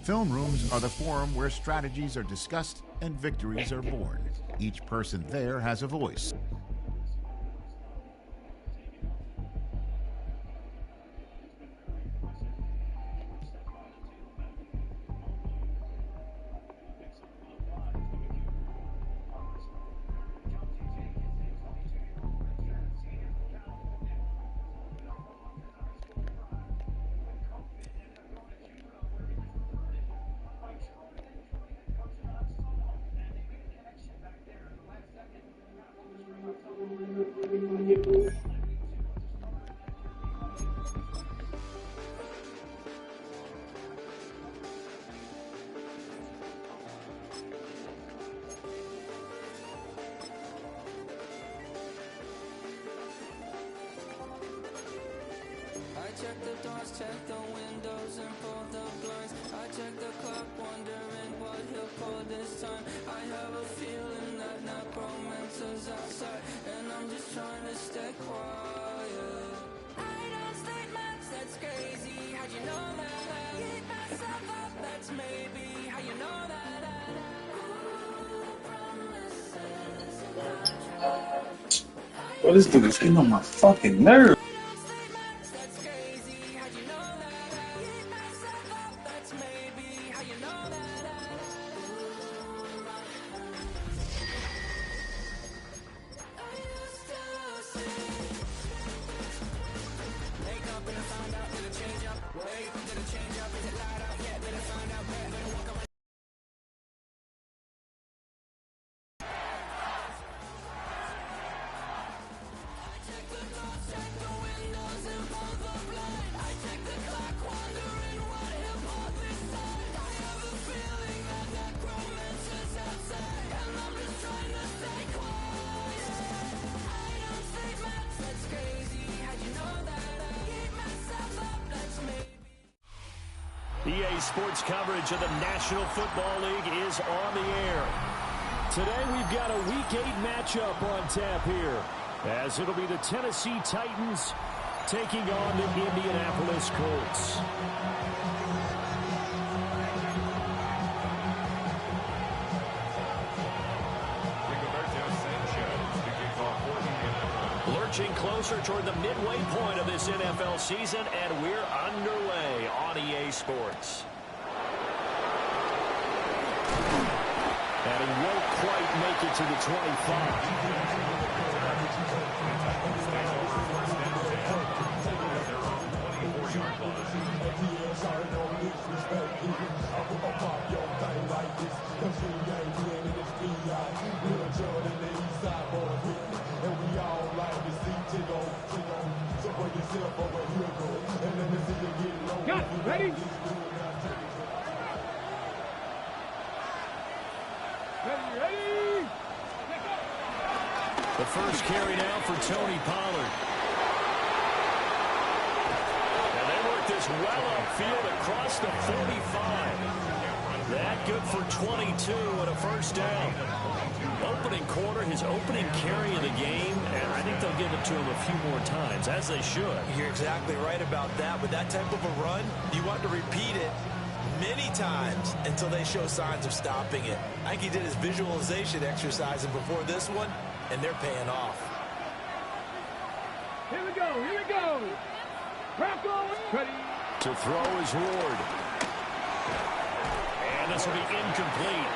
Film rooms are the forum where strategies are discussed and victories are born. Each person there has a voice. Check the doors, check the windows, and pull the blinds. I check the clock, wondering what he'll pull this time. I have a feeling that necromancer's outside, and I'm just trying to stay quiet. I don't state much, that's crazy. How'd you know that? I keep myself up, that's maybe how you know that. Well, this dude is getting on my fucking nerves. EA Sports coverage of the National Football League is on the air. Today we've got a Week 8 matchup on tap here, as it'll be the Tennessee Titans taking on the Indianapolis Colts. Lurching closer toward the midway point of this NFL season, and we're underway on EA Sports. And he won't quite make it to the 25. Ready? Ready? The first carry now for Tony Pollard. And they work this well upfield across the 45. That good for 22 and a first down. Opening quarter, his opening carry of the game, and I think they'll give it to him a few more times, as they should. You're exactly right about that. With that type of a run, you want to repeat it many times until they show signs of stopping it. I think he did his visualization exercise before this one, and they're paying off. Here we go, here we go. Rocco, ready. To throw is Ward. And this will be incomplete.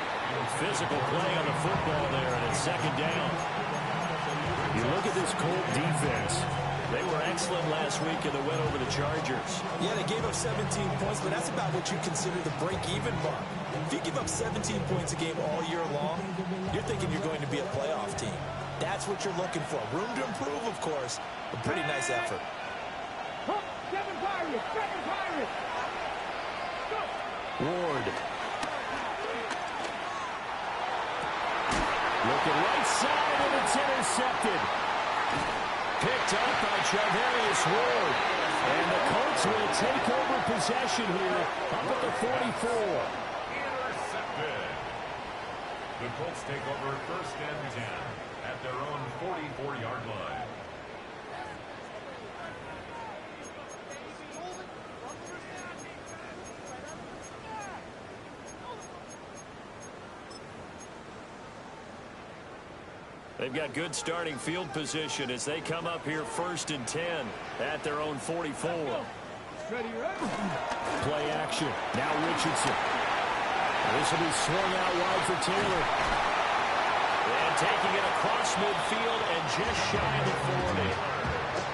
Physical play on the football there, and it's second down. You look at this Colt defense. They were excellent last week in the win over the Chargers. Yeah, they gave up 17 points, but that's about what you consider the break-even mark. If you give up 17 points a game all year long, you're thinking you're going to be a playoff team. That's what you're looking for. Room to improve, of course. A pretty nice effort. Seven Pirates. Ward. Looking right side, and it's intercepted. Picked up by Charvarius Ward. And the Colts will take over possession here up at the 44. Intercepted. The Colts take over first and 10 at their own 44-yard line. They've got good starting field position as they come up here 1st and 10 at their own 44. Play action. Now Richardson. This will be swung out wide for Taylor. And taking it across midfield and just shy of the 40.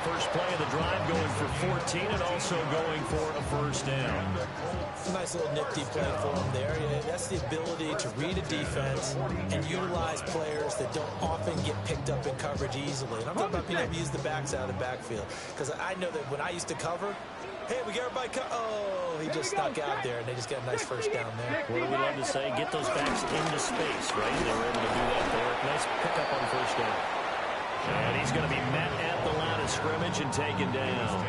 First play of the drive going for 14 and also going for a first down. Nice little nifty play for him there. Yeah, that's the ability to read a defense and utilize players that don't often get picked up in coverage easily. And I'm talking about being able to use the backs out of the backfield. Because I know that when I used to cover, hey, we got everybody oh, he just snuck out there, and they just got a nice first down there. What do we love to say? Get those backs into space, right? They were able to do that there. Nice pickup on first down. And he's going to be met at the line of scrimmage and taken down.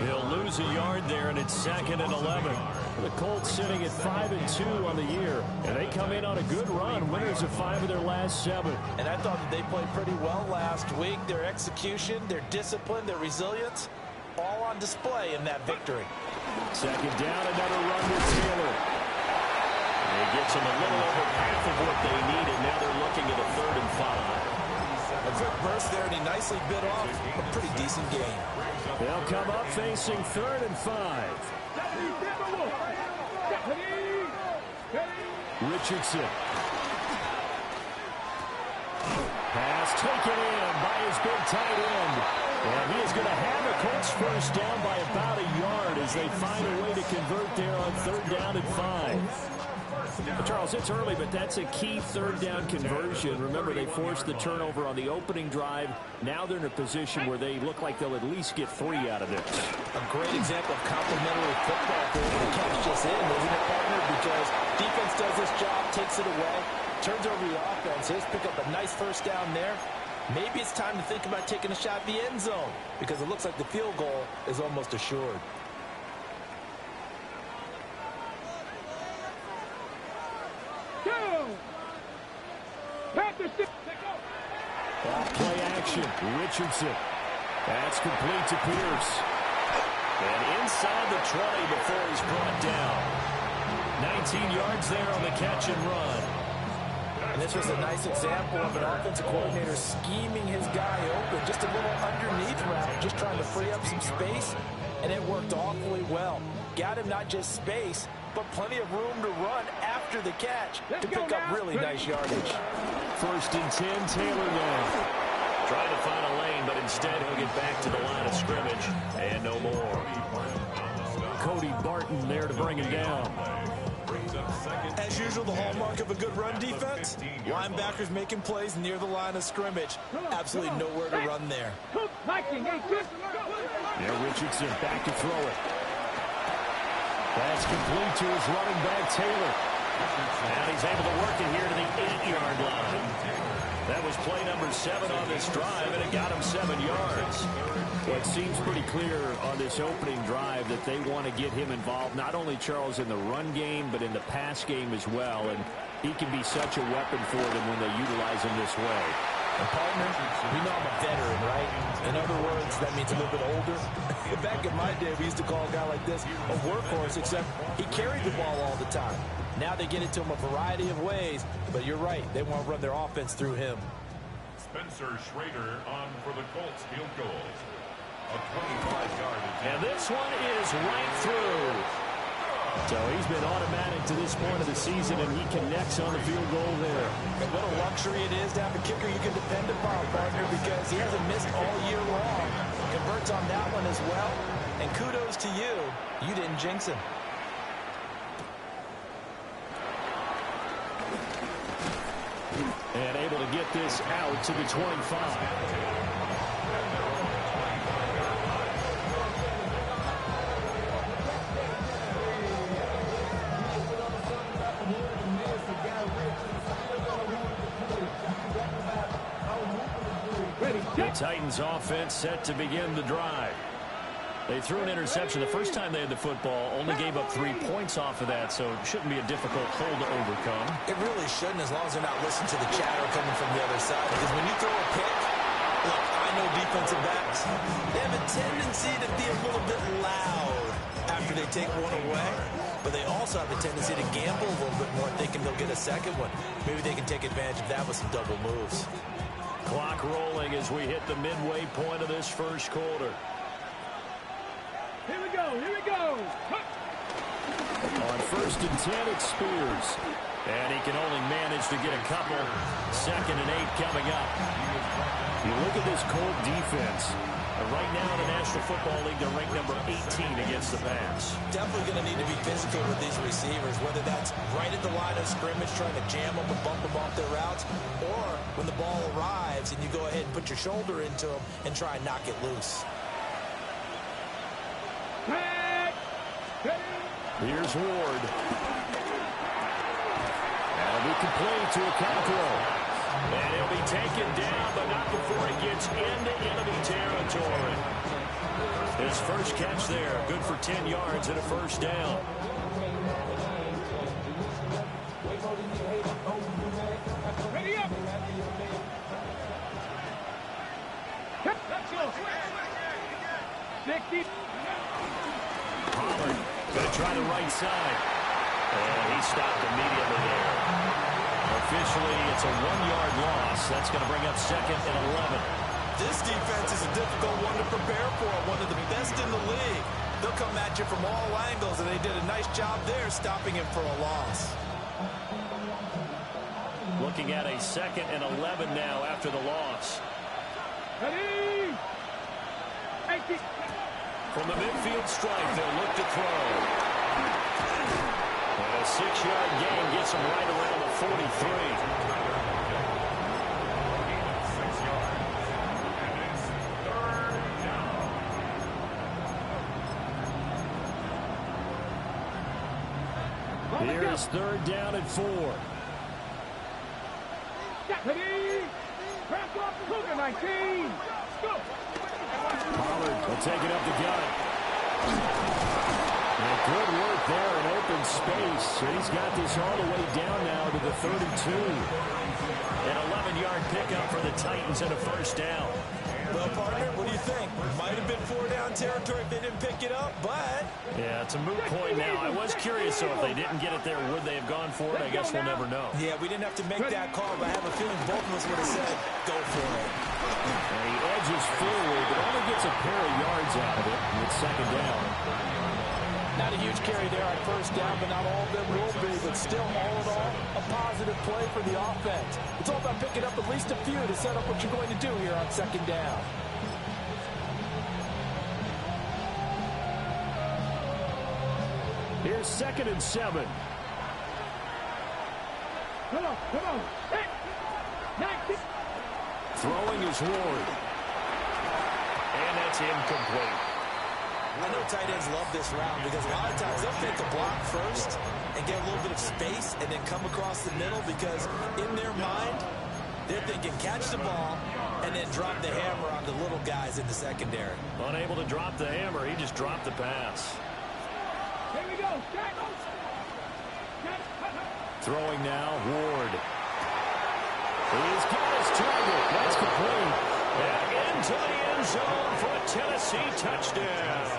He'll lose a yard there, and it's 2nd and 11. The Colts sitting at 5-2 on the year, and they come in on a good run, winners of 5 of their last 7. And I thought that they played pretty well last week. Their execution, their discipline, their resilience, all on display in that victory. 2nd down, another run with Taylor. It gets them a little over half of what they need, and now they're looking at a 3rd and 5. A quick burst there, and he nicely bit off a pretty decent game. They'll come up facing 3rd and 5. Richardson. Pass taken in by his big tight end. And he is going to have the Colts first down by about a yard as they find a way to convert there on 3rd down and 5. Charles, it's early, but that's a key 3rd down conversion. Remember, they forced the turnover on the opening drive. Now they're in a position where they look like they'll at least get 3 out of this. A great example of complementary football for the catch just in, isn't it, partner? Because defense does this job, takes it away, turns over the offense. Here's pick up a nice first down there. Maybe it's time to think about taking a shot at the end zone because it looks like the field goal is almost assured. Play action. Richardson. That's complete to Pierce. And inside the 20 before he's brought down. 19 yards there on the catch and run. And this was a nice example of an offensive coordinator scheming his guy open. Just a little underneath route, just trying to free up some space. And it worked awfully well. Got him not just space, but plenty of room to run after the catch to pick up really nice yardage. 1st and 10, Taylor now. Trying to find a lane, but instead he'll get back to the line of scrimmage. And no more. Cody Barton there to bring him down. As usual, the hallmark of a good run defense, linebackers making plays near the line of scrimmage. Absolutely nowhere to run there. Yeah, Richardson back to throw it. That's complete to his running back, Taylor. And he's able to work it here to the 8-yard line. That was play number 7 on this drive, and it got him 7 yards. Well, it seems pretty clear on this opening drive that they want to get him involved, not only, Charles, in the run game, but in the pass game as well. And he can be such a weapon for them when they utilize him this way. And partner, we know I'm a veteran, right? In other words, that means a little bit older. Back in my day, we used to call a guy like this a workhorse, except he carried the ball all the time. Now they get it to him a variety of ways, but you're right. They want to run their offense through him. Spencer Schrader on for the Colts field goal. A 25-yard attempt. And this one is right through. So he's been automatic to this point of the season, and he connects on the field goal there. And what a luxury it is to have a kicker you can depend upon, partner, because he hasn't missed all year long. Converts on that one as well. And kudos to you. You didn't jinx him. And able to get this out to the 25. The Titans offense set to begin the drive. They threw an interception the first time they had the football, only gave up 3 points off of that, so it shouldn't be a difficult hole to overcome. It really shouldn't, as long as they're not listening to the chatter coming from the other side, because when you throw a pick, look, I know defensive backs, they have a tendency to be a little bit loud after they take one away, but they also have a tendency to gamble a little bit more, thinking they'll get a second one. Maybe they can take advantage of that with some double moves. Clock rolling as we hit the midway point of this first quarter. Here we go, here we go. On 1st and 10, it's Spears. And he can only manage to get a couple. 2nd and 8 coming up. You look at this Colt defense. Right now in the National Football League, they're ranked number 18 against the pass. Definitely going to need to be physical with these receivers, whether that's right at the line of scrimmage, trying to jam them and bump them off their routes, or when the ball arrives and you go ahead and put your shoulder into them and try and knock it loose. Here's Ward. That'll be complete to Okonkwo. And he'll be taken down, but not before he gets into enemy territory. His first catch there, good for 10 yards and a first down. Ready up. Pollard going to try the right side. And he stopped immediately there. Officially, it's a 1-yard loss. That's going to bring up 2nd and 11. This defense is a difficult one to prepare for, one of the best in the league. They'll come at you from all angles, and they did a nice job there stopping him for a loss. Looking at a 2nd and 11 now after the loss. Ready. From the midfield stripe, they'll look to throw. And a 6-yard gain gets him right around the 43. Here's 3rd down and 4. Ready. Crack off the Cougar 19. Go. Pollard will take it up the gut. And good work there in open space. And he's got this all the way down now to the 32. An 11-yard pickup for the Titans and a first down. Well, partner, what do you think? Might have been 4-down territory if they didn't pick it up, but... Yeah, it's a moot point now. I was curious, so if they didn't get it there, would they have gone for it? I guess we'll never know. Yeah, we didn't have to make that call, but I have a feeling both of us would have said, go for it. And he edges forward, but only gets a pair of yards out of it, and it's 2nd down. Not a huge carry there on 1st down, but not all of them will be. But still, all in all, a positive play for the offense. It's all about picking up at least a few to set up what you're going to do here on 2nd down. Here's 2nd and 7. Come on, come on. Throwing is Ward. And that's incomplete. I know tight ends love this route because a lot of times they'll pick a block first and get a little bit of space and then come across the middle because in their mind, they're thinking catch the ball and then drop the hammer on the little guys in the secondary. Unable to drop the hammer, he just dropped the pass. Here we go. Throwing now, Ward. He's got his target. That's complete. And into the end zone for a Tennessee touchdown.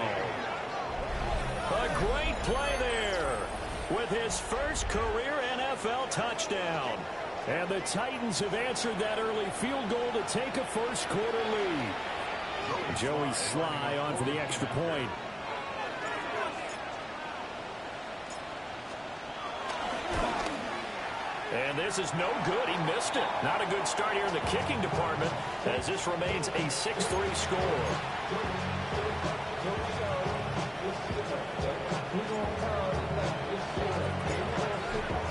A great play there with his first career NFL touchdown. And the Titans have answered that early field goal to take a first quarter lead. Joey Sly on for the extra point. And this is no good. He missed it. Not a good start here in the kicking department as this remains a 6-3 score.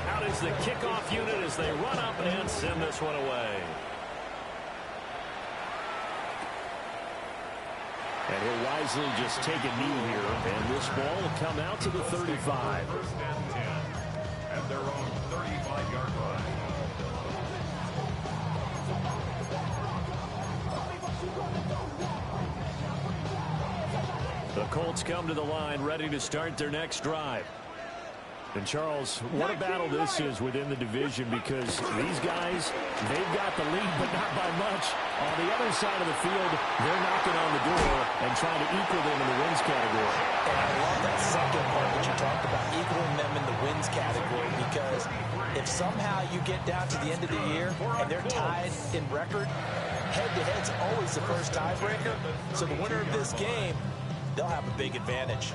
Out is the kickoff unit as they run up and send this one away. And he'll wisely just take a knee here, and this ball will come out to the 35. 1st and 10 at their own 35-yard line. The Colts come to the line ready to start their next drive. And Charles, what a battle this is within the division because these guys, they've got the lead, but not by much. On the other side of the field, they're knocking on the door and trying to equal them in the wins category. And I love that second part that you talked about, equaling them in the wins wins category, because if somehow you get down to the end of the year and they're tied in record, head-to-head's always the first tiebreaker. So the winner of this game, they'll have a big advantage.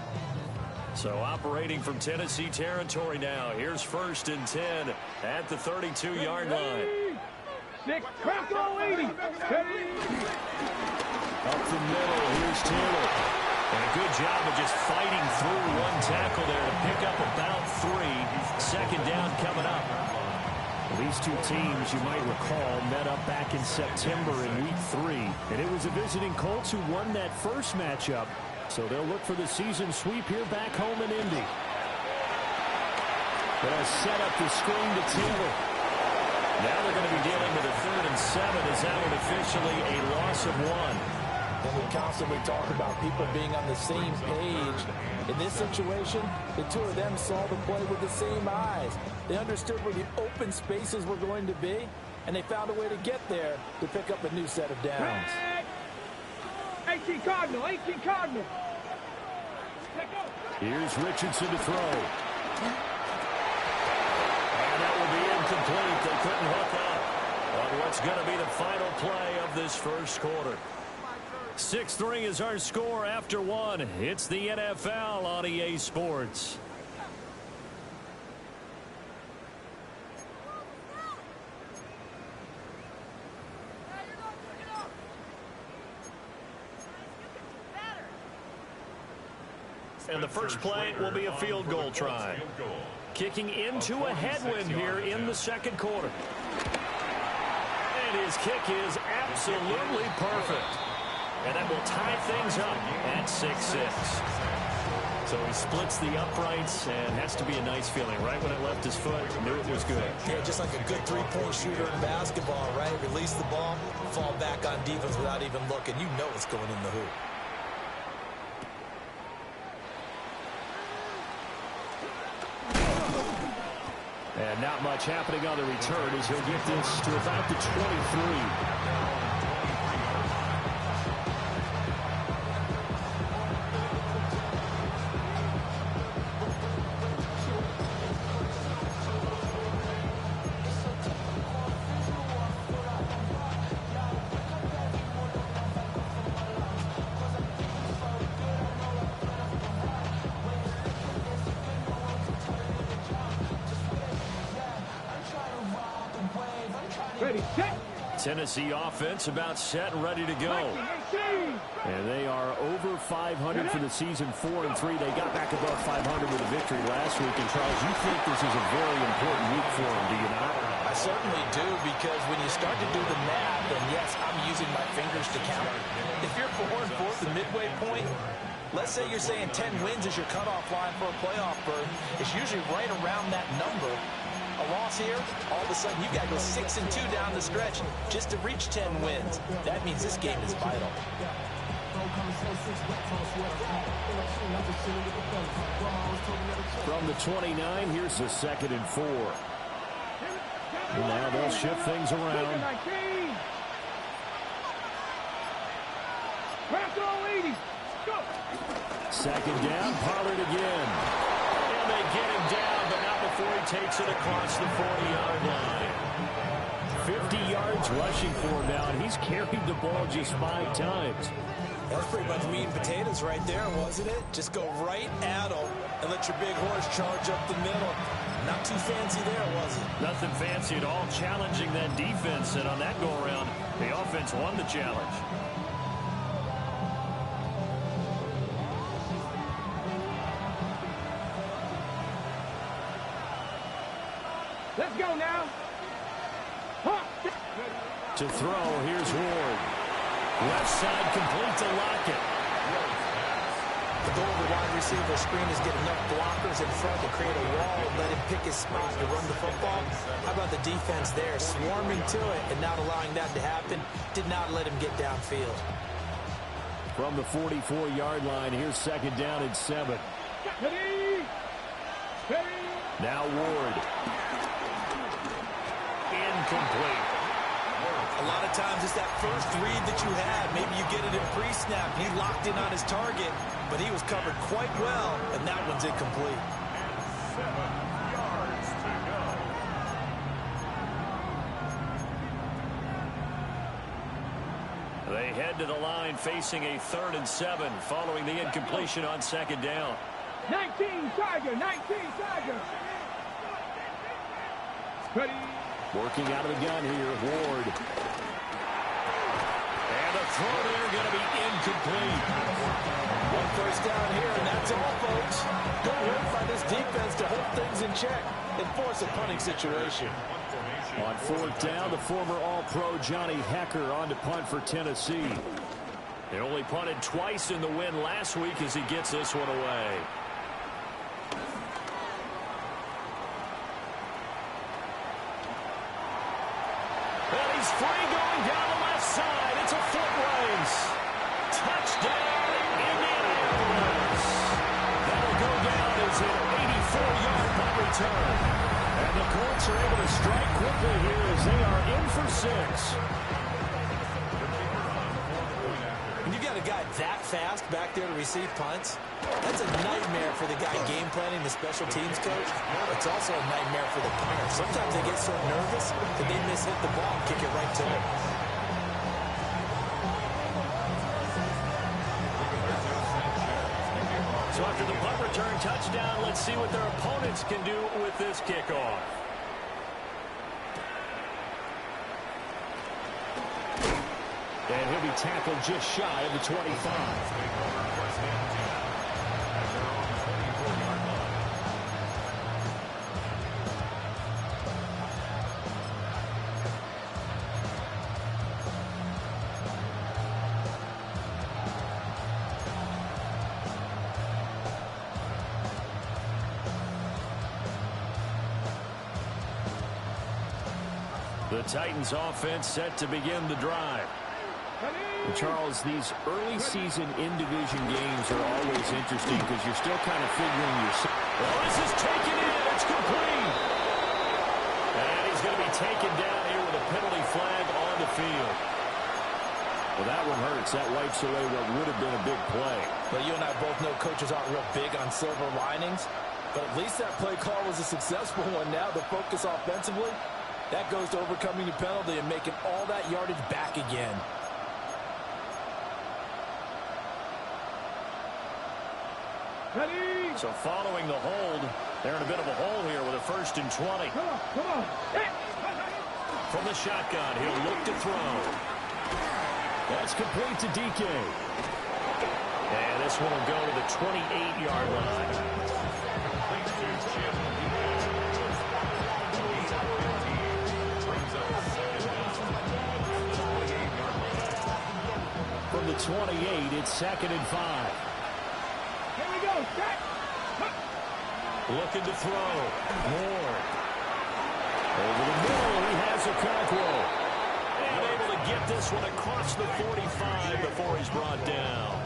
So operating from Tennessee territory now. Here's 1st and 10 at the 32-yard line. 6, crack all 80. Up the middle, here's Taylor. And a good job of just fighting through one tackle there to pick up about 3. 2nd down coming up. These two teams, you might recall, met up back in September in Week 3. And it was the visiting Colts who won that first matchup. So they'll look for the season sweep here back home in Indy. They'll set up the screen to Taylor. Now they're going to be dealing with a 3rd and 7. Is that one officially a loss of 1? And we constantly talk about people being on the same page. In this situation, the two of them saw the play with the same eyes. They understood where the open spaces were going to be, and they found a way to get there to pick up a new set of downs. 18 Cardinal, 18 Cardinal. Here's Richardson to throw. And that will be incomplete. They couldn't hook up on what's going to be the final play of this first quarter. 6-3 is our score after 1. It's the NFL on EA Sports. And the first play will be a field goal try. Kicking into a headwind here in the 2nd quarter. And his kick is absolutely perfect. And that will tie things up at 6-6. So he splits the uprights, and has to be a nice feeling. Right when it left his foot, knew it was good. Yeah, just like a good three-point shooter in basketball, right? Release the ball, fall back on defense without even looking. You know it's going in the hoop. And not much happening on the return as he'll get this to about the 23. Tennessee offense about set and ready to go. And they are over 500 for the season, 4-3. They got back above 500 with a victory last week. And Charles, you think this is a very important week for them, do you not? I certainly do, because when you start to do the math, and yes, I'm using my fingers to count. If you're 4-4 the midway point, let's say you're saying 10 wins is your cutoff line for a playoff berth. It's usually right around that number. A loss here, all of a sudden you've got to go 6-2 down the stretch just to reach 10 wins. That means this game is vital. From the 29, here's the 2nd and 4. And now they'll shift things around. Second down, Pollard again. And they get him down, but not before he takes it across the 40-yard line. 50 yards rushing for him now, and he's carried the ball just 5 times. That's pretty much meat and potatoes right there, wasn't it? Just go right at him and let your big horse charge up the middle. Not too fancy there, was it? Nothing fancy at all, challenging that defense, and on that go-around, the offense won the challenge. Let's go now. To throw, here's Ward. Left side complete to Lockett. The goal of the wide receiver screen is get enough blockers in front to create a wall and let him pick his spot to run the football. How about the defense there, swarming to it and not allowing that to happen? Did not let him get downfield. From the 44-yard line, here's 2nd down and 7. Now Ward. Incomplete. A lot of times it's that first read that you had. Maybe you get it in pre-snap. He locked in on his target, but he was covered quite well, and that one's incomplete. They head to the line facing a 3rd and 7 following the incompletion on 2nd down. 19 Tiger, 19 Tiger. Ready. Working out of the gun here, Ward. And the throw there going to be incomplete. 1 first down here, and that's all, folks. Good work by this defense to hold things in check and force a punting situation. On 4th down, the former All-Pro Johnny Hecker on to punt for Tennessee. They only punted twice in the win last week as he gets this one away. And he's free going down the left side. It's a foot race. Touchdown, Indianapolis. That'll go down as an 84-yard punt return. And the Colts are able to strike quickly here as they are in for 6. When you got a guy that fast back there to receive punts, that's a nightmare for the guy game planning, the special teams coach. It's also a nightmare for the punter. Sometimes they get so nervous that they mishit the ball and kick it right to them. So after the punt return touchdown, let's see what their opponents can do with this kickoff. And he'll be tackled just shy of the 25. The Titans offense set to begin the drive. And Charles, these early season in-division games are always interesting because you're still kind of figuring yourself. Well, this is taken in. It's complete. And he's going to be taken down here with a penalty flag on the field. Well, that one hurts. That wipes away what would have been a big play. But you and I both know coaches aren't real big on silver linings. But at least that play call was a successful one. Now the focus offensively, that goes to overcoming the penalty and making all that yardage back again. Ready. So following the hold, they're in a bit of a hole here with a 1st and 20. Come on, come on. Hey. From the shotgun, he'll look to throw. That's complete to DK. And this one will go to the 28-yard line. From the 28, it's 2nd and 5. Here we go. Set. Looking to throw. Ward. Over the middle, he has a Conqueror. And able to get this one across the 45 before he's brought down.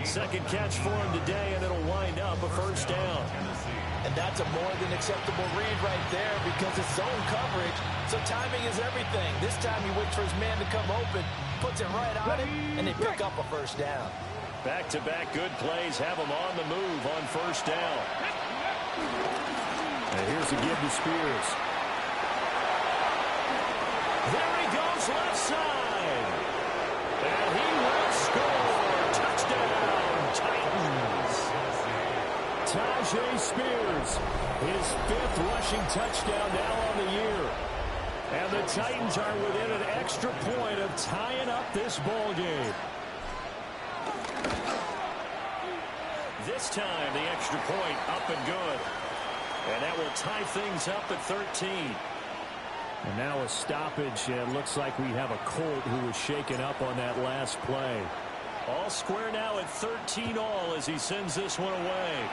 2nd catch for him today, and it'll wind up a 1st down. And that's a more than acceptable read right there because it's zone coverage, so timing is everything. This time he waits for his man to come open, puts it right on him, and they pick up a 1st down. Back-to-back good plays have him on the move on 1st down. And here's a give to Spears. There he goes left side. And he will score. Touchdown, Titans. Tajay Spears, his 5th rushing touchdown now on the year. And the Titans are within an extra point of tying up this ball game. This time, the extra point up and good. And that will tie things up at 13. And now a stoppage, and looks like we have a Colt who was shaken up on that last play. All square now at 13 all as he sends this one away.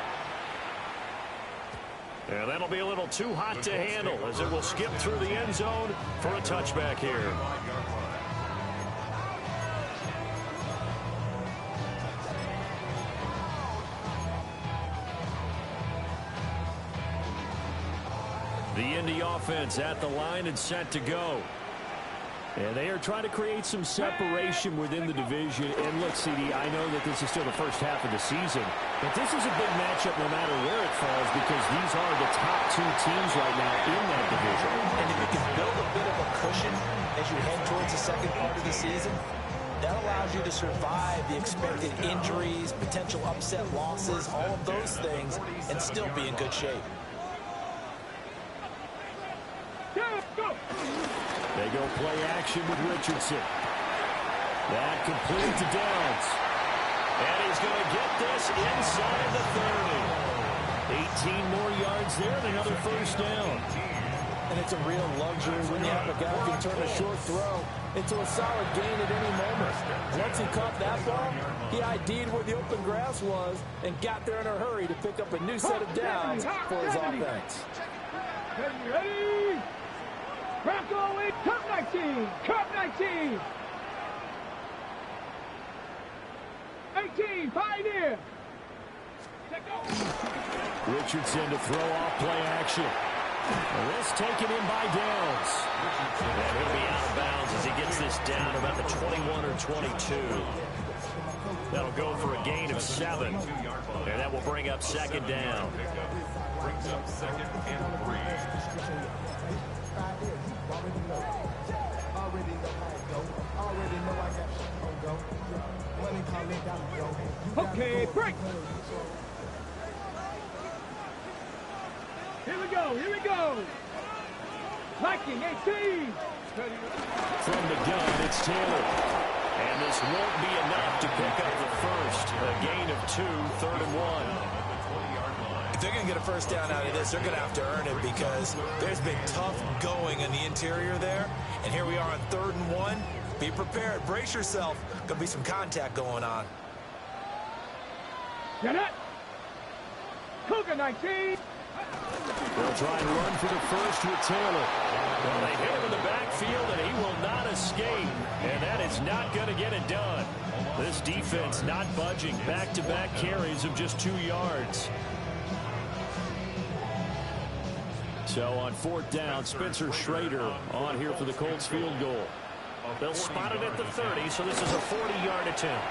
And that'll be a little too hot to handle as it will skip through the end zone for a touchback here. The Indy offense at the line and set to go. And they are trying to create some separation within the division. And look, CD, I know that this is still the first half of the season, but this is a big matchup no matter where it falls because these are the top 2 teams right now in that division. And if you can build a bit of a cushion as you head towards the second part of the season, That allows you to survive the expected injuries, potential upset losses, all of those things, and still be in good shape. They go play action with Richardson. That completed to Downs. And he's going to get this inside the 30. 18 more yards there and another first down. And it's a real luxury when you have a guy who can turn a short throw into a solid gain at any moment. Once he caught that ball, he ID'd where the open grass was and got there in a hurry to pick up a new set of downs for his offense. Ready? Bronco in, Cup 19, Cup 19. 18, Pioneer. Richardson to throw off play action. And this taken in by Downs. And he'll be out of bounds as he gets this down about the 21 or 22. That'll go for a gain of 7. And that will bring up second down. Brings up second and 3. Okay, break. Here we go, here we go. Viking 18. From the gun, it's Taylor. And this won't be enough to pick up the first. A gain of 2, 3rd and 1. If they're going to get a first down out of this, they're going to have to earn it because there's been tough going in the interior there. And here we are on 3rd and 1. Be prepared. Brace yourself. Going to be some contact going on. Get it. Cougar 19. They'll try and run for the first with Taylor. Well, they hit him in the backfield, and he will not escape. And that is not going to get it done. This defense not budging. Back-to-back carries of just 2 yards. So on 4th down, Spencer Schrader on here for the Colts field goal. They'll spot it at the 30, so this is a 40-yard attempt.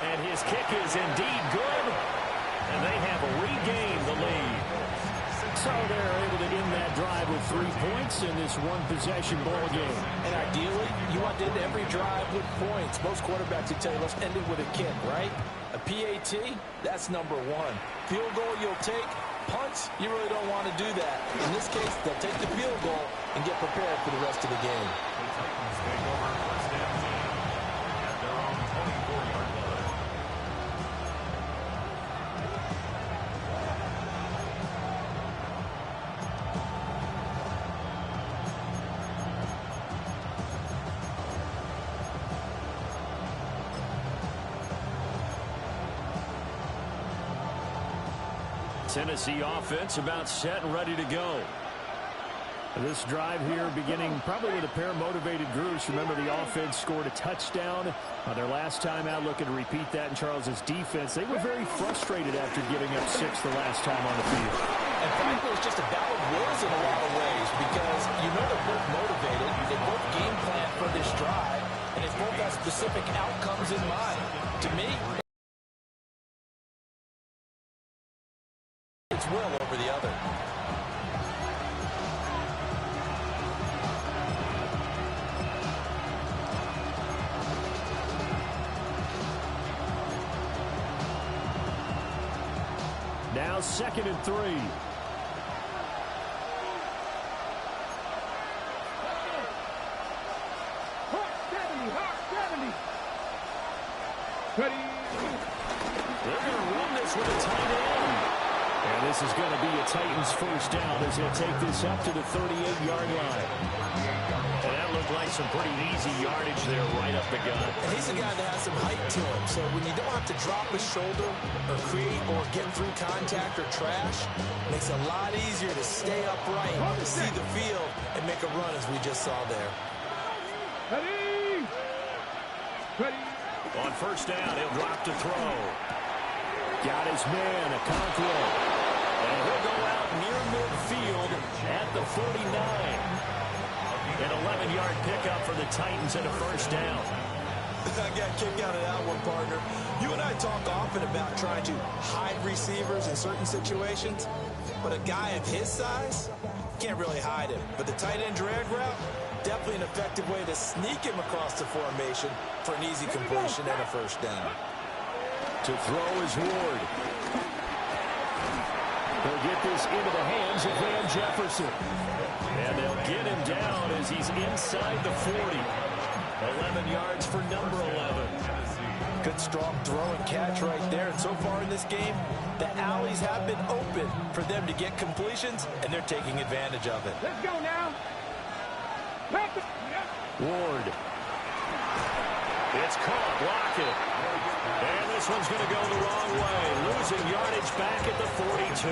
And his kick is indeed good. And they have regained the lead. So they're able to end that drive with 3 points in this one-possession ball game. And ideally, you want to end every drive with points. Most quarterbacks would tell you, let's end it with a kick, right? A PAT, that's number 1. Field goal you'll take. Punts, you really don't want to do that. In this case, they'll take the field goal and get prepared for the rest of the game. Tennessee offense about set and ready to go. This drive here beginning probably with a pair of motivated groups. Remember, the offense scored a touchdown their last time out. Looking to repeat that in Charles's defense. They were very frustrated after giving up 6 the last time on the field. And frankly, it's just a battle of wills in a lot of ways because you know they're both motivated. They both game plan for this drive, and it's both have specific outcomes in mind. To me, it's will over the other. Now 2nd and 3. Ready. They're going to run this with a tight end. And this is going to be a Titans first down as they'll take this up to the 38-yard line. And that looked like some pretty easy yardage there right up the gut. And he's a guy that has some height to him, so when you don't have to drop his shoulder or create or get through contact or trash, it makes it a lot easier to stay upright, see the field, and make a run as we just saw there. Ready. Ready. On first down, he'll drop to throw. Got his man, Okonkwo. And he'll go out near midfield at the 49. An 11-yard pickup for the Titans and a first down. I got a kick out of that one, partner. You and I talk often about trying to hide receivers in certain situations, but a guy of his size can't really hide him. But the tight end drag route, Definitely an effective way to sneak him across the formation for an easy completion and a first down. To throw is Ward. They'll get this into the hands of Van Jefferson. And they'll get him down as he's inside the 40. 11 yards for number 11. Good strong throw and catch right there. And so far in this game, the alleys have been open for them to get completions, and they're taking advantage of it. Let's go now. Ward. It's caught. Block it. And this one's going to go the wrong way. Losing yardage back at the 42.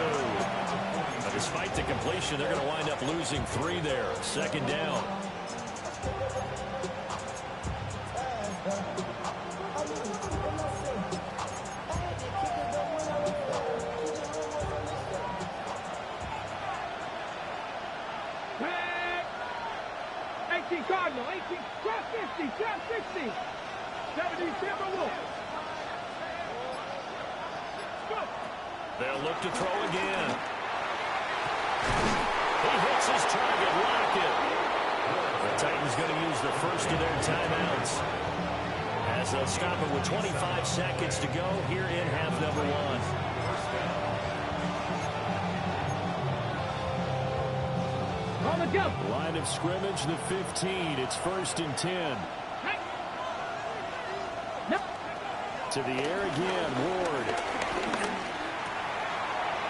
Now, despite the completion, they're going to wind up losing 3 there. Second down. Cardinal, 18, cross 50, cross 60, 70 Timberwolves. Go. They'll look to throw again. He hits his target, Lockett. The Titans going to use the first of their timeouts as they'll stop it with 25 seconds to go here in half number 1. Line of scrimmage, the 15. It's 1st and 10. To the air again, Ward.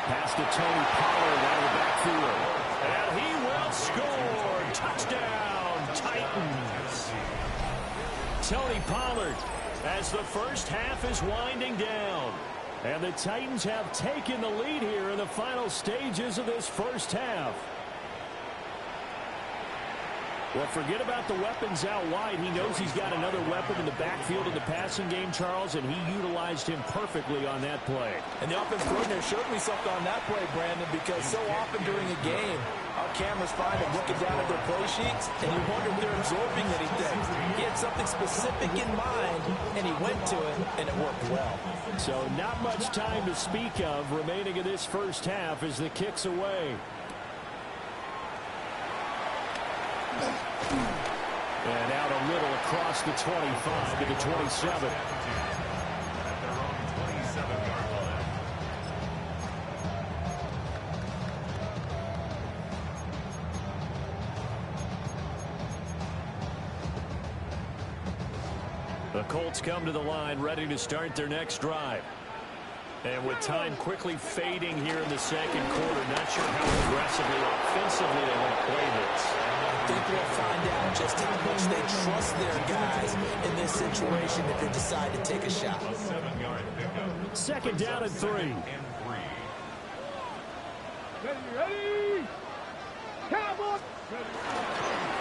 Pass to Tony Pollard out of the backfield. And he will score. Touchdown, Titans. Tony Pollard as the first half is winding down. And the Titans have taken the lead here in the final stages of this first half. Well, forget about the weapons out wide. He knows he's got another weapon in the backfield in the passing game, Charles, and he utilized him perfectly on that play. And the offense coordinator showed me something on that play, Brandon, because so often during a game, our cameras find them looking down at their play sheets, and you wonder if they're absorbing anything. He had something specific in mind, and he went to it, and it worked well. So not much time to speak of remaining in this first half as the kick's away. And out a little across the 25 to the 27. At their own 27-yard line. The Colts come to the line ready to start their next drive. And with time quickly fading here in the second quarter, not sure how aggressively, offensively they want to play this. I think we'll find out just how much they trust their guys in this situation if they decide to take a shot. A 7-yard pickup. Second down and 3. Ready? Cowboy.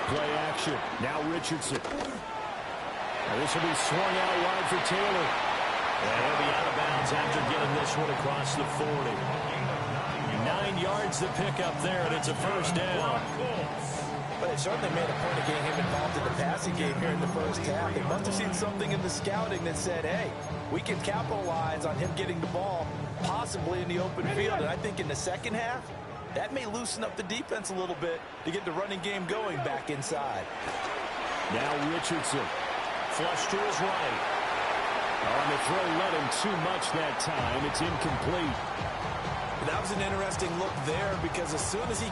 Play action. Now Richardson. Now this will be swung out wide for Taylor. And he'll be out of bounds after getting this one across the 40. 9 yards to pick up there, and it's a first down. But it certainly made a point of getting him involved in the passing game here in the first half. They must have seen something in the scouting that said, hey, we can capitalize on him getting the ball, possibly in the open field. And I think in the second half, that may loosen up the defense a little bit to get the running game going back inside. Now Richardson. Flush to his right. On the throw, let him too much that time. It's incomplete. That was an interesting look there because as soon as he...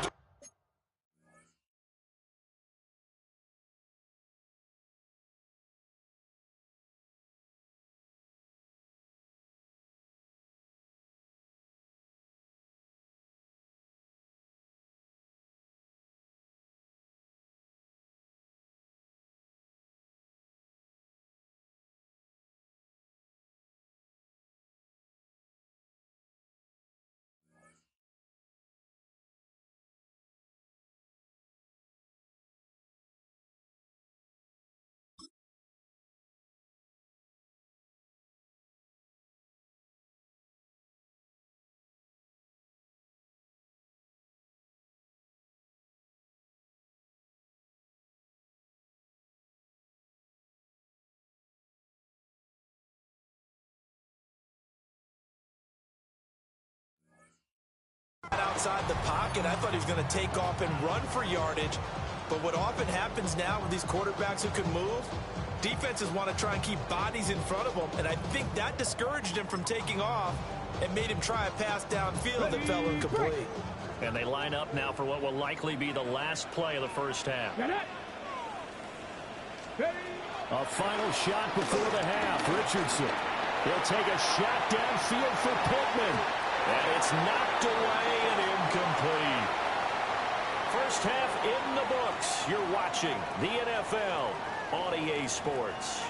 outside the pocket, I thought he was going to take off and run for yardage. But what often happens now with these quarterbacks who can move, defenses want to try and keep bodies in front of them, and I think that discouraged him from taking off and made him try a pass downfield that fell incomplete. And they line up now for what will likely be the last play of the first half. A final shot before the half. Richardson. He'll take a shot downfield for Pittman. And it's knocked away and incomplete. First half in the books. You're watching the NFL on EA Sports.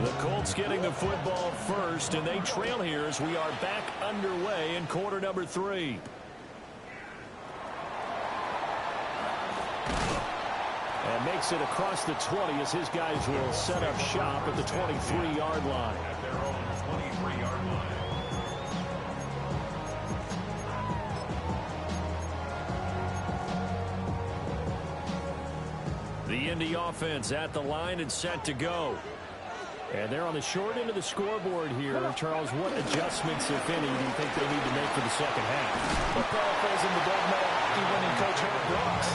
The Colts getting the football first, and they trail here as we are back underway in quarter number 3. And makes it across the 20 as his guys will set up shop at the 23-yard line. At their own 23-yard line. The Indy offense at the line and set to go. And they're on the short end of the scoreboard here. Charles, what adjustments, if any, do you think they need to make for the second half? Well, paraphrasing the Doug winning coach Herb Brooks,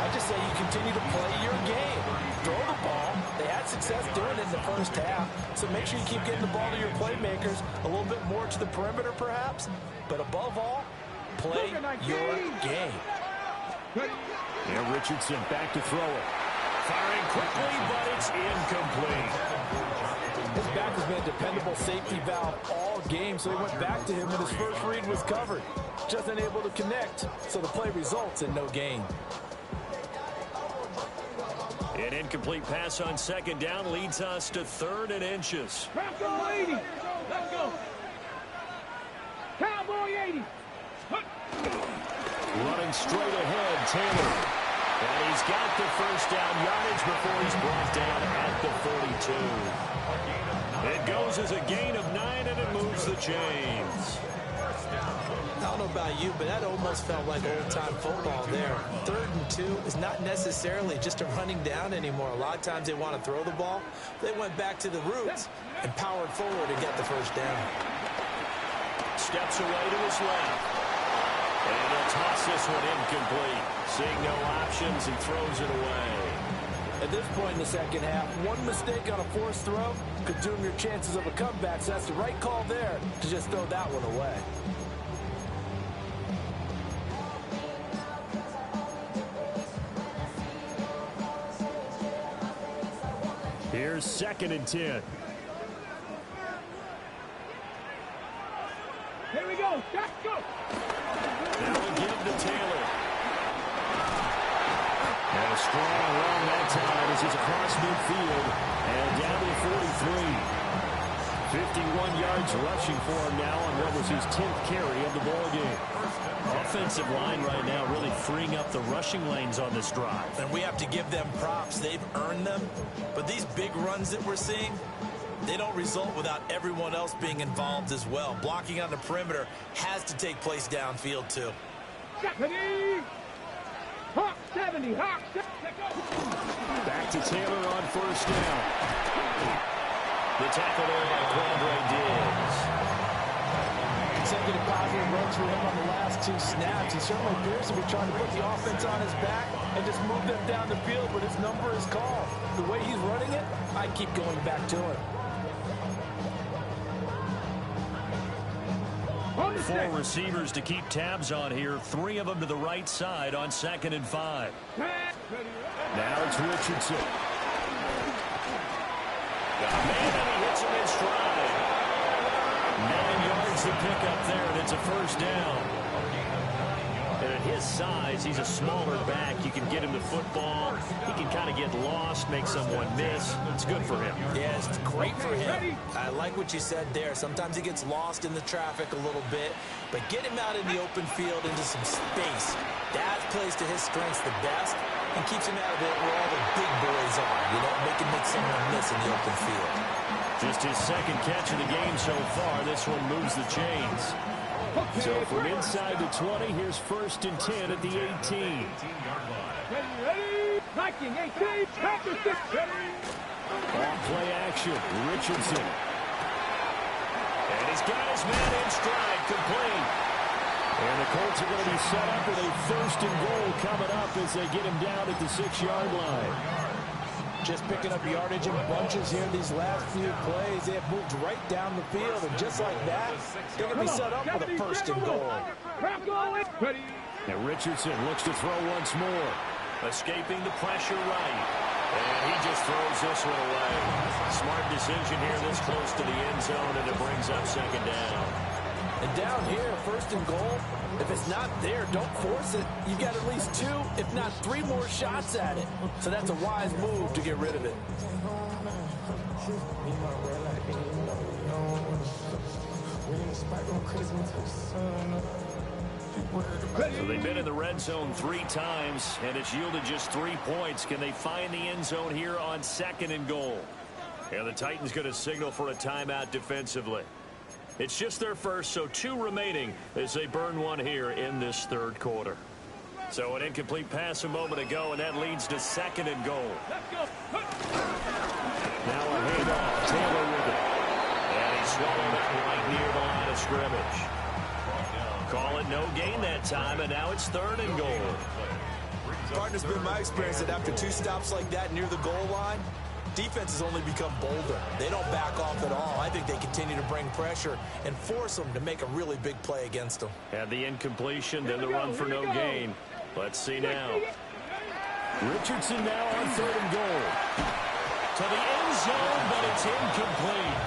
I just say you continue to play your game. Throw the ball. They had success doing it in the first half, so make sure you keep getting the ball to your playmakers, a little bit more to the perimeter perhaps, but above all, play your game. Yeah, Richardson back to throw it. Firing quickly, but it's incomplete. His back has been a dependable safety valve all game, so he went back to him, and his first read was covered. Just unable to connect, so the play results in no gain. An incomplete pass on second down leads us to 3rd and inches. Cowboy 80. Let's go. Cowboy 80. Running straight ahead, Taylor. And he's got the first down yardage before he's brought down at the 42. It goes as a gain of 9, and it moves the chains. I don't know about you, but that almost felt like old-time football there. 3rd and 2 is not necessarily just a running down anymore. A lot of times they want to throw the ball. They went back to the roots and powered forward to get the first down. Steps away to his left. And he'll toss this one incomplete. Seeing no options, he throws it away. At this point in the second half, one mistake on a forced throw could doom your chances of a comeback, so that's the right call there to just throw that one away. Here's 2nd and 10. Here we go. Let's go. Now we'll give to Taylor. And a strong run that time as he's across midfield and down to the 43. 51 yards rushing for him now on what was his 10th carry of the ball game. Offensive line right now really freeing up the rushing lanes on this drive. And we have to give them props. They've earned them. But these big runs that we're seeing, they don't result without everyone else being involved as well. Blocking on the perimeter has to take place downfield too. 70. Hawk 70. Hawk 70. Back to Taylor on first down. The tackle there by Quandre Diggs. Consecutive positive runs for him on the last 2 snaps. He certainly appears to be trying to put the offense on his back and just move them down the field, but his number is called. The way he's running it, I keep going back to him. 4 receivers to keep tabs on here. 3 of them to the right side on 2nd and 5. Now it's Richardson. Man, and he hits him in stride. 9 yards to pick up there, and it's a first down. And at his size, he's a smaller back. You can get him the football. He can kind of get lost, make someone miss. It's good for him. Yeah, it's great for him. I like what you said there. Sometimes he gets lost in the traffic a little bit, but get him out in the open field into some space. That plays to his strengths the best, and keeps him out of it where all the big boys are. You know, make someone miss in the open field. Just his second catch of the game so far. This one moves the chains. So from inside the 20, here's 1st and 10 at the 18. Ready, Viking 18, practice this. On play action, Richardson. And he's got his man in stride, complete. And the Colts are going to be set up with a 1st and goal coming up as they get him down at the 6-yard line. Just picking up yardage in bunches here these last few plays. They have moved right down the field, and just like that, they're going to be set up with a 1st and goal. Now Richardson looks to throw once more. Escaping the pressure right. And he just throws this one away. Smart decision here this close to the end zone, and it brings up 2nd down. And down here, 1st and goal, if it's not there, don't force it. You've got at least 2, if not 3 more shots at it. So that's a wise move to get rid of it. So they've been in the red zone 3 times, and it's yielded just 3 points. Can they find the end zone here on 2nd and goal? And the Titans going to signal for a timeout defensively. It's just their first, so 2 remaining as they burn one here in this 3rd quarter. So an incomplete pass a moment ago, and that leads to 2nd and goal. Now a handoff, Taylor with it. And he swallowed that right near the line of scrimmage. Call it no gain that time, and now it's 3rd and goal. Partner's been my experience that after 2 stops like that near the goal line, defenses only become bolder. They don't back off at all. I think they continue to bring pressure and force them to make a really big play against them. Had the incompletion, then the run for no gain. Let's see now. Richardson now on 3rd and goal. To the end zone, but it's incomplete.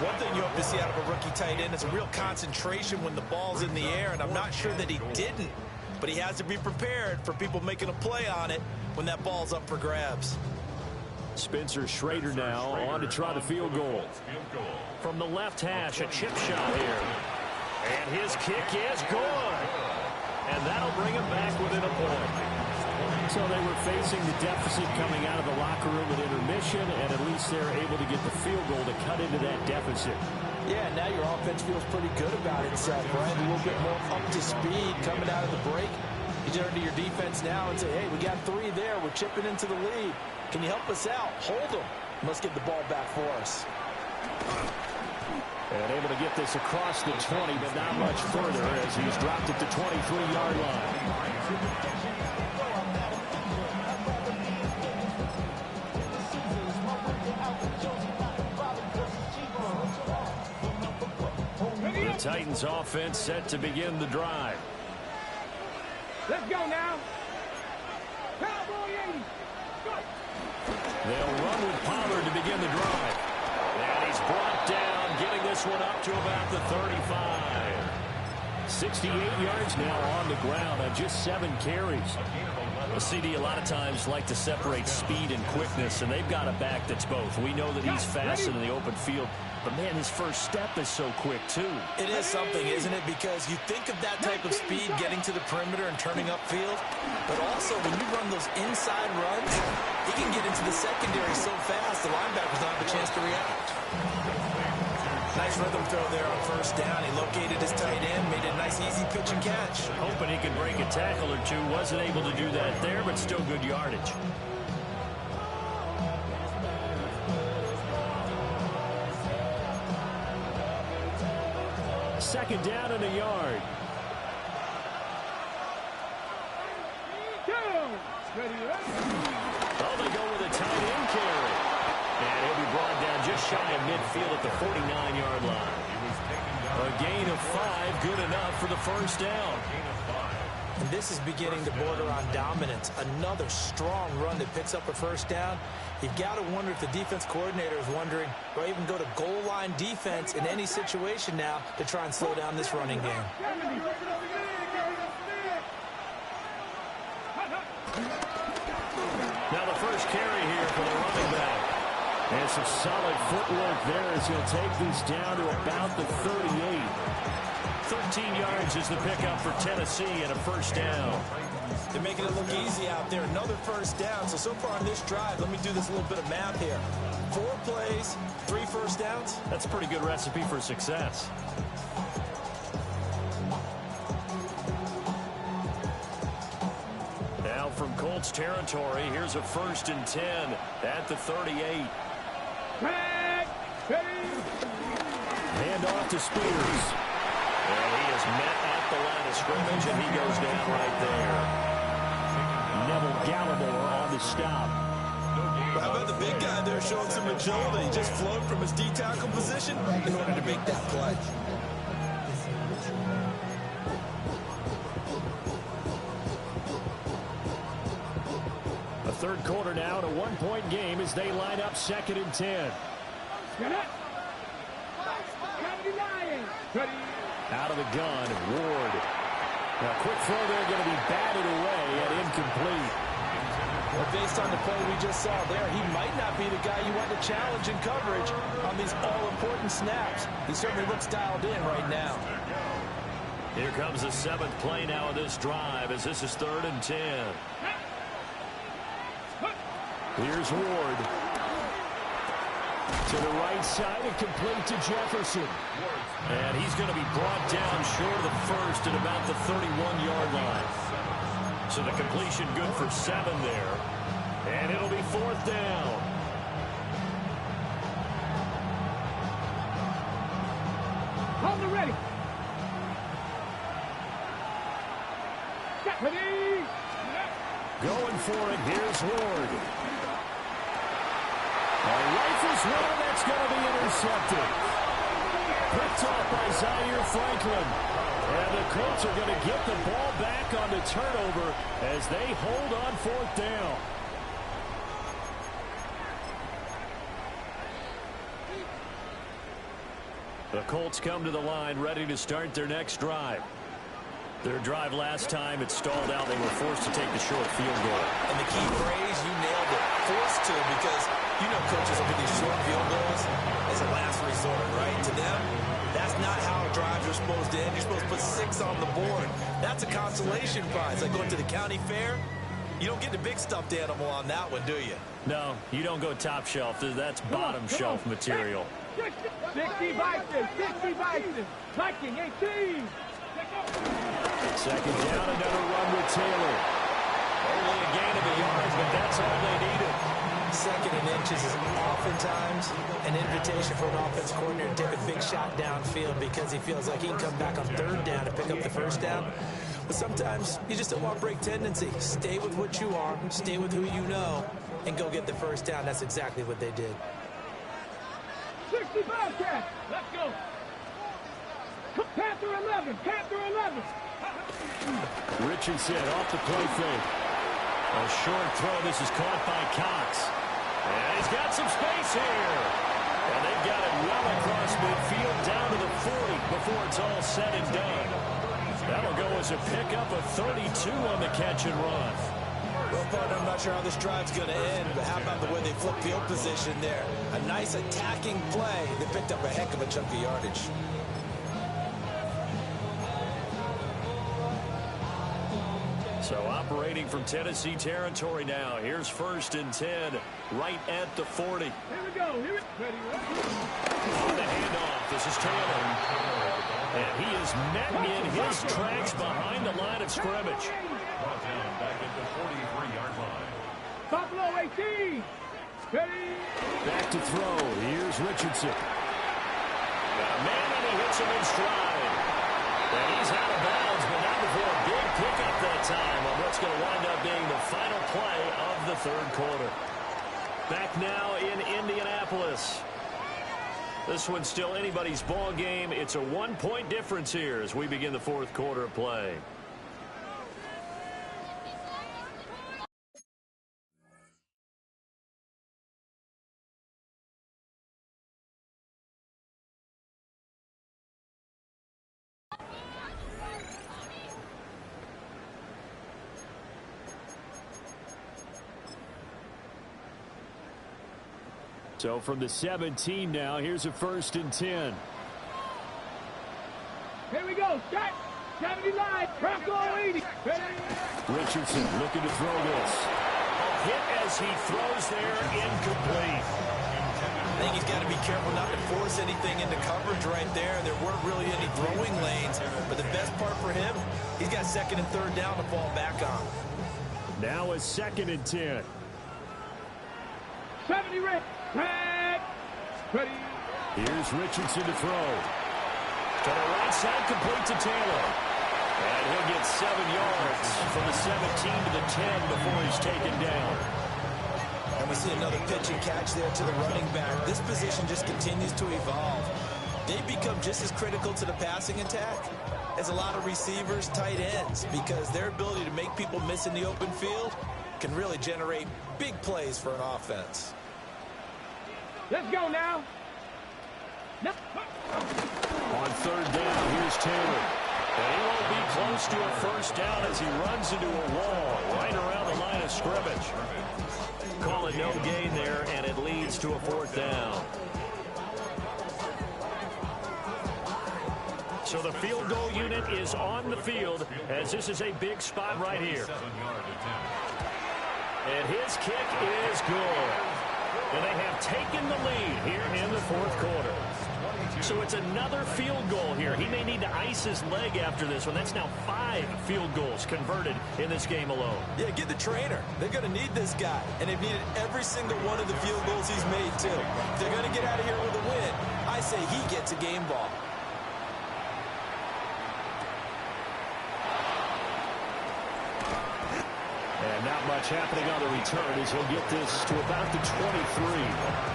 One thing you hope to see out of a rookie tight end is a real concentration when the ball's in the air, and I'm not sure that he didn't, but he has to be prepared for people making a play on it when that ball's up for grabs. Spencer Schrader now on to try the field goal. From the left hash, a chip shot here. And his kick is good. And that'll bring him back within a point. So they were facing the deficit coming out of the locker room at intermission, and at least they're able to get the field goal to cut into that deficit. Yeah, now your offense feels pretty good about itself, right? A little bit more up to speed coming out of the break. You turn to your defense now and say, hey, we got 3 there. We're chipping into the lead. Can you help us out? Hold them. Let's get the ball back for us. And able to get this across the 20, but not much further as he's dropped at the 23-yard line. The Titans offense set to begin the drive. Let's go now. Cowboy 80. They'll run with Pollard to begin the drive. And he's brought down, getting this one up to about the 35. 68 yards now on the ground on just 7 carries. The CD a lot of times like to separate speed and quickness, and they've got a back that's both. We know that he's fast in the open field, but man, his first step is so quick too. It is something, isn't it? Because you think of that type of speed getting to the perimeter and turning upfield, but also when you run those inside runs, he can get into the secondary so fast the linebackers don't have a chance to react. Nice rhythm throw there on 1st down. He located his tight end, made a nice easy pitch and catch. Hoping he could break a tackle or 2. Wasn't able to do that there, but still good yardage. Second down and a yard. Oh, they go with a tight end carry. And he'll be brought down just shy of midfield at the 49-yard line. A gain of 5, good enough for the 1st down. And this is beginning to border on dominance. Another strong run that picks up a 1st down. You've got to wonder if the defense coordinator is wondering, do I even go to goal line defense in any situation now to try and slow down this running game? Now the first carry here for the running back. And some solid footwork there as he'll take this down to about the 38. 13 yards is the pickup for Tennessee and a 1st down. They're making it look easy out there. Another first down. So far on this drive, let me do this little bit of math here. 4 plays, 3 first downs. That's a pretty good recipe for success. Now from Colts territory, here's a 1st and 10 at the 38. Hand off to Spears. And he is met at the line of scrimmage, and he goes down right there. Neville Gallimore on the stop. How about the big guy there showing some agility? He just flowed from his D-tackle position in order to make that play. A third quarter now and a 1-point game as they line up 2nd and 10. Out of the gun, Ward. Now, quick throw there, going to be batted away and incomplete. Well, based on the play we just saw there, he might not be the guy you want to challenge in coverage on these all-important snaps. He certainly looks dialed in right now. Here comes the 7th play now of this drive as this is 3rd and 10. Here's Ward. To the right side and complete to Jefferson. And he's going to be brought down short of the first at about the 31-yard line. So the completion good for 7 there. And it'll be 4th down. Hold it ready. Going for it. Here's Ward. Rifles one, that's going to be intercepted. Picked off by Zaire Franklin. And the Colts are going to get the ball back on the turnover as they hold on 4th down. The Colts come to the line ready to start their next drive. Their drive last time, it stalled out. They were forced to take the short field goal. And the key phrase, you nailed it. Forced to, because you know coaches look at these short field goals as a last resort, right? To them, that's not how drives are supposed to end. You're supposed to put 6 on the board. That's a consolation prize. Like going to the county fair, you don't get the big stuffed animal on that one, do you? No, you don't go top shelf. That's bottom shelf material. 60 Vikings, 60 Vikings, Viking 18. 2nd down, another run with Taylor. Only a gain of a yard, but that's all they needed. 2nd and inches is oftentimes an invitation for an offense coordinator to take a big shot downfield because he feels like he can come back on 3rd down to pick up the 1st down. But sometimes you just don't want break tendency. Stay with what you are, stay with who you know, and go get the 1st down. That's exactly what they did. 60 Bobcats, let's go. Panther 11, Panther 11. Richardson off the play fake. A short throw. This is caught by Cox. And he's got some space here. And they've got it well across midfield down to the 40 before it's all said and done. That'll go as a pickup of 32 on the catch and run. Well, partner, I'm not sure how this drive's going to end, but how about the way they flip field position there? A nice attacking play. They picked up a heck of a chunk of yardage. So operating from Tennessee territory now. Here's 1st and 10 right at the 40. Here we go. Here we go. On the handoff, this is Taylor. And he is met in his tracks behind the line of scrimmage. Brought down back at the 43-yard line. Buffalo 18. Ready. Back to throw. Here's Richardson. Got a man and he hits him in stride. And he's out of bounds, but not before a big pickup that time on what's going to wind up being the final play of the 3rd quarter. Back now in Indianapolis. This one's still anybody's ball game. It's a 1-point difference here as we begin the 4th quarter of play. So from the 17 now, here's a 1st and 10. Here we go. Start. 79, Bronco 80. Richardson looking to throw this. A hit as he throws there, incomplete. I think he's got to be careful not to force anything into coverage right there. There weren't really any throwing lanes, but the best part for him, he's got second and third down to fall back on. Now a 2nd and 10. 70 red. Ready. Here's Richardson to throw. To the right side, complete to Taylor. And he'll get 7 yards from the 17 to the 10 before he's taken down. And we see another pitch and catch there to the running back. This position just continues to evolve. They become just as critical to the passing attack as a lot of receivers, tight ends, because their ability to make people miss in the open field can really generate big plays for an offense. Let's go now. On 3rd down, here's Taylor. And he won't be close to a first down as he runs into a wall right around the line of scrimmage. Call it no gain there, and it leads to a 4th down. So the field goal unit is on the field as this is a big spot right here. And his kick is good. And they have taken the lead here in the 4th quarter. So it's another field goal here. He may need to ice his leg after this one. That's now 5 field goals converted in this game alone. Yeah, get the trainer. They're going to need this guy. And they've needed every single one of the field goals he's made, too. If they're going to get out of here with a win, I say he gets a game ball. And not much happening on the return as he'll get this to about the 23.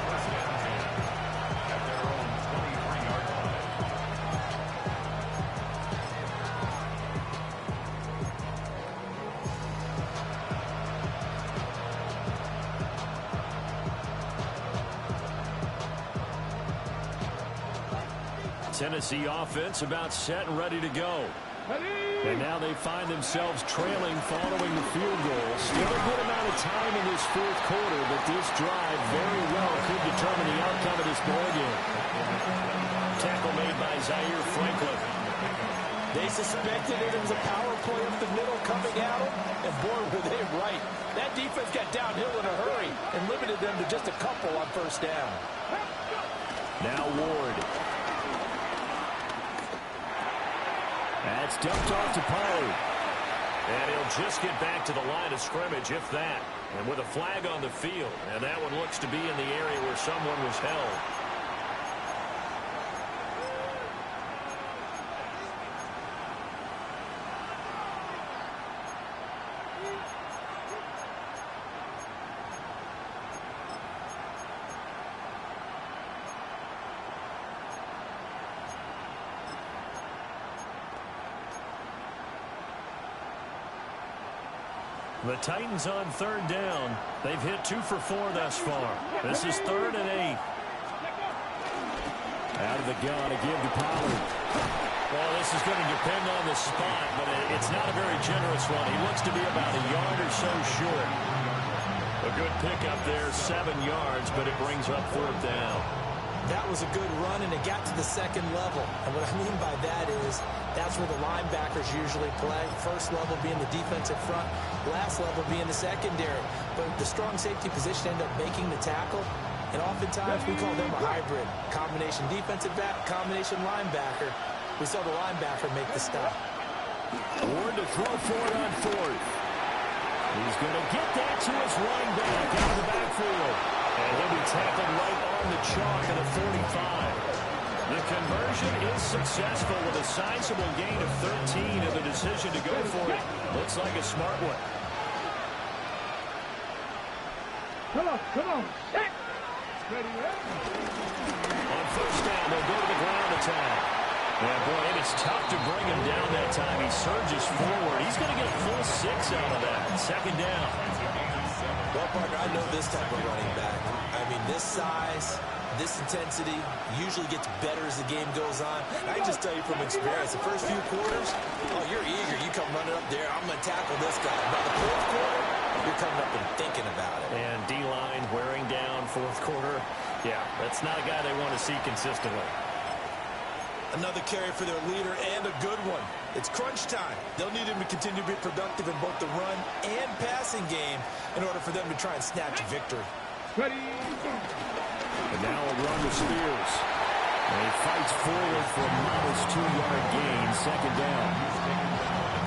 Tennessee offense about set and ready to go. And now they find themselves trailing following the field goal. Still a good amount of time in this 4th quarter, but this drive very well could determine the outcome of this ball game. Tackle made by Zaire Franklin. They suspected it was a power play up the middle coming at them, and boy, were they right. That defense got downhill in a hurry and limited them to just a couple on 1st down. Now Ward. That's dumped off to Pollard. And he'll just get back to the line of scrimmage, if that. And with a flag on the field. And that one looks to be in the area where someone was held. The Titans on 3rd down. They've hit 2 for 4 thus far. This is 3rd and 8. Out of the gun to give to Pollard. Well, this is going to depend on the spot, but it's not a very generous one. He looks to be about a yard or so short. A good pickup there, 7 yards, but it brings up 4th down. That was a good run, and it got to the 2nd level. And what I mean by that is that's where the linebackers usually play. First level being the defensive front, last level being the secondary. But the strong safety position ended up making the tackle, and oftentimes we call them a hybrid. Combination defensive back, combination linebacker. We saw the linebacker make the stop. Ward to throw for it on 4th. He's going to get that to his running back out of the backfield. And he'll be tackled right on the chalk at the 45. The conversion is successful with a sizable gain of 13, and the decision to go for it looks like a smart one. Come on. Set. Ready, On 1st down, they'll go to the ground attack. Yeah, boy, it is tough to bring him down that time. He surges forward. He's going to get a full 6 out of that. 2nd down. Well, Parker, I know this type of running back. I mean, this size, this intensity usually gets better as the game goes on. I can just tell you from experience, the first few quarters, oh, you're eager. You come running up there, I'm going to tackle this guy. By the 4th quarter, you're coming up and thinking about it. And D-line wearing down 4th quarter. Yeah, that's not a guy they want to see consistently. Another carry for their leader and a good one. It's crunch time. They'll need him to continue to be productive in both the run and passing game in order for them to try and snatch a victory. Ready. And now a run to Spears. And he fights forward for a modest 2-yard gain, second down.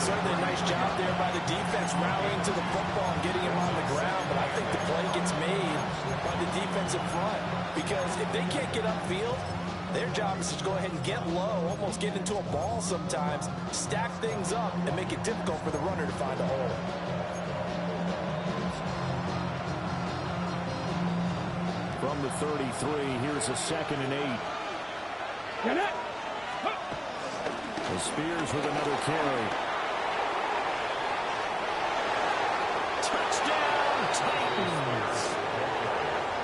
Certainly a nice job there by the defense rallying to the football and getting him on the ground, but I think the play gets made by the defensive front because if they can't get upfield, their job is to go ahead and get low, almost get into a ball sometimes, stack things up, and make it difficult for the runner to find a hole. From the 33, here's a 2nd and 8. And Spears with another carry. Touchdown, Titans!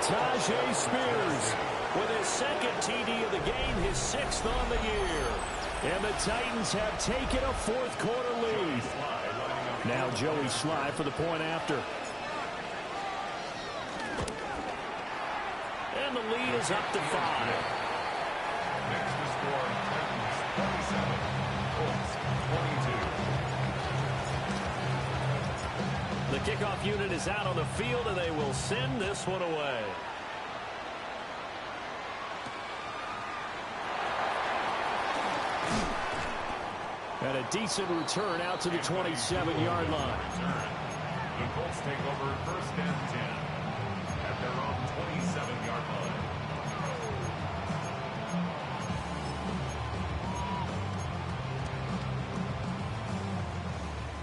Tajay Spears with his 2nd TD of the game, his 6th on the year. And the Titans have taken a 4th quarter lead. Now Joey Sly for the point after. And the lead is up to 5. Next to score, Titans 27, Colts 22. The kickoff unit is out on the field, and they will send this one away. And a decent return out to the 27-yard line. The Colts take over 1st and 10 at their own 27-yard line.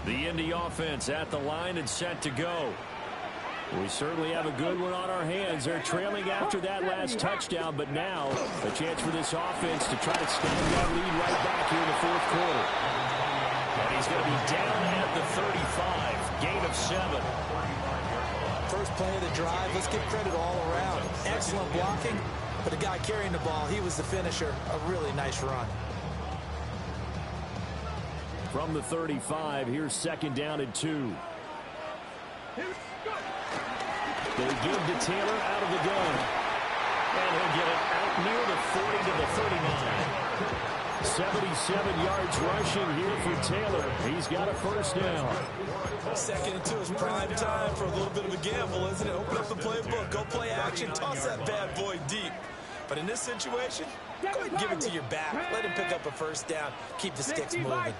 The Indy offense at the line and set to go. We certainly have a good one on our hands. They're trailing after that last touchdown, but now a chance for this offense to try to snag that lead right back here in the 4th quarter. And he's going to be down at the 35, gain of 7. First play of the drive, let's give credit all around. Excellent blocking, but the guy carrying the ball, he was the finisher. A really nice run. From the 35, here's 2nd down and 2. They give to Taylor out of the gun. And he'll get it out near the 40 to the 39. 77 yards rushing here for Taylor. He's got a 1st down. 2nd and 2 is prime time for a little bit of a gamble, isn't it? Open up the playbook, go play action, toss that bad boy deep. But in this situation, go ahead and give it to your back. Let him pick up a 1st down. Keep the sticks moving.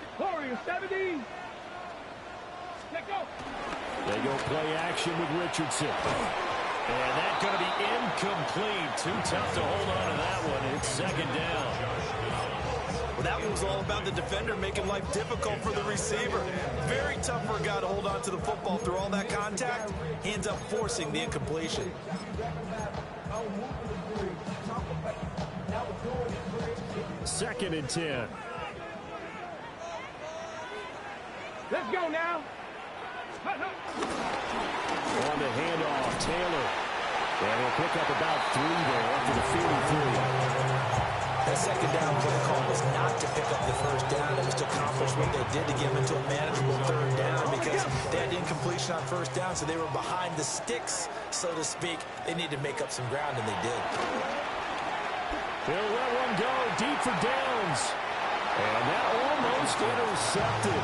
They go play action with Richardson. And that's going to be incomplete. Too tough to hold on to that one. It's 2nd down. Well, that one was all about the defender making life difficult for the receiver. Very tough for a guy to hold on to the football through all that contact. He ends up forcing the incompletion. 2nd and 10. Let's go now. On the handoff, Taylor. And he'll pick up about 3 there after the 43. That 2nd down play call was not to pick up the 1st down. It was to accomplish what they did to get them into a manageable 3rd down because they had incompletion on 1st down, so they were behind the sticks, so to speak. They needed to make up some ground, and they did. They'll let one go deep for Downs. And that almost intercepted.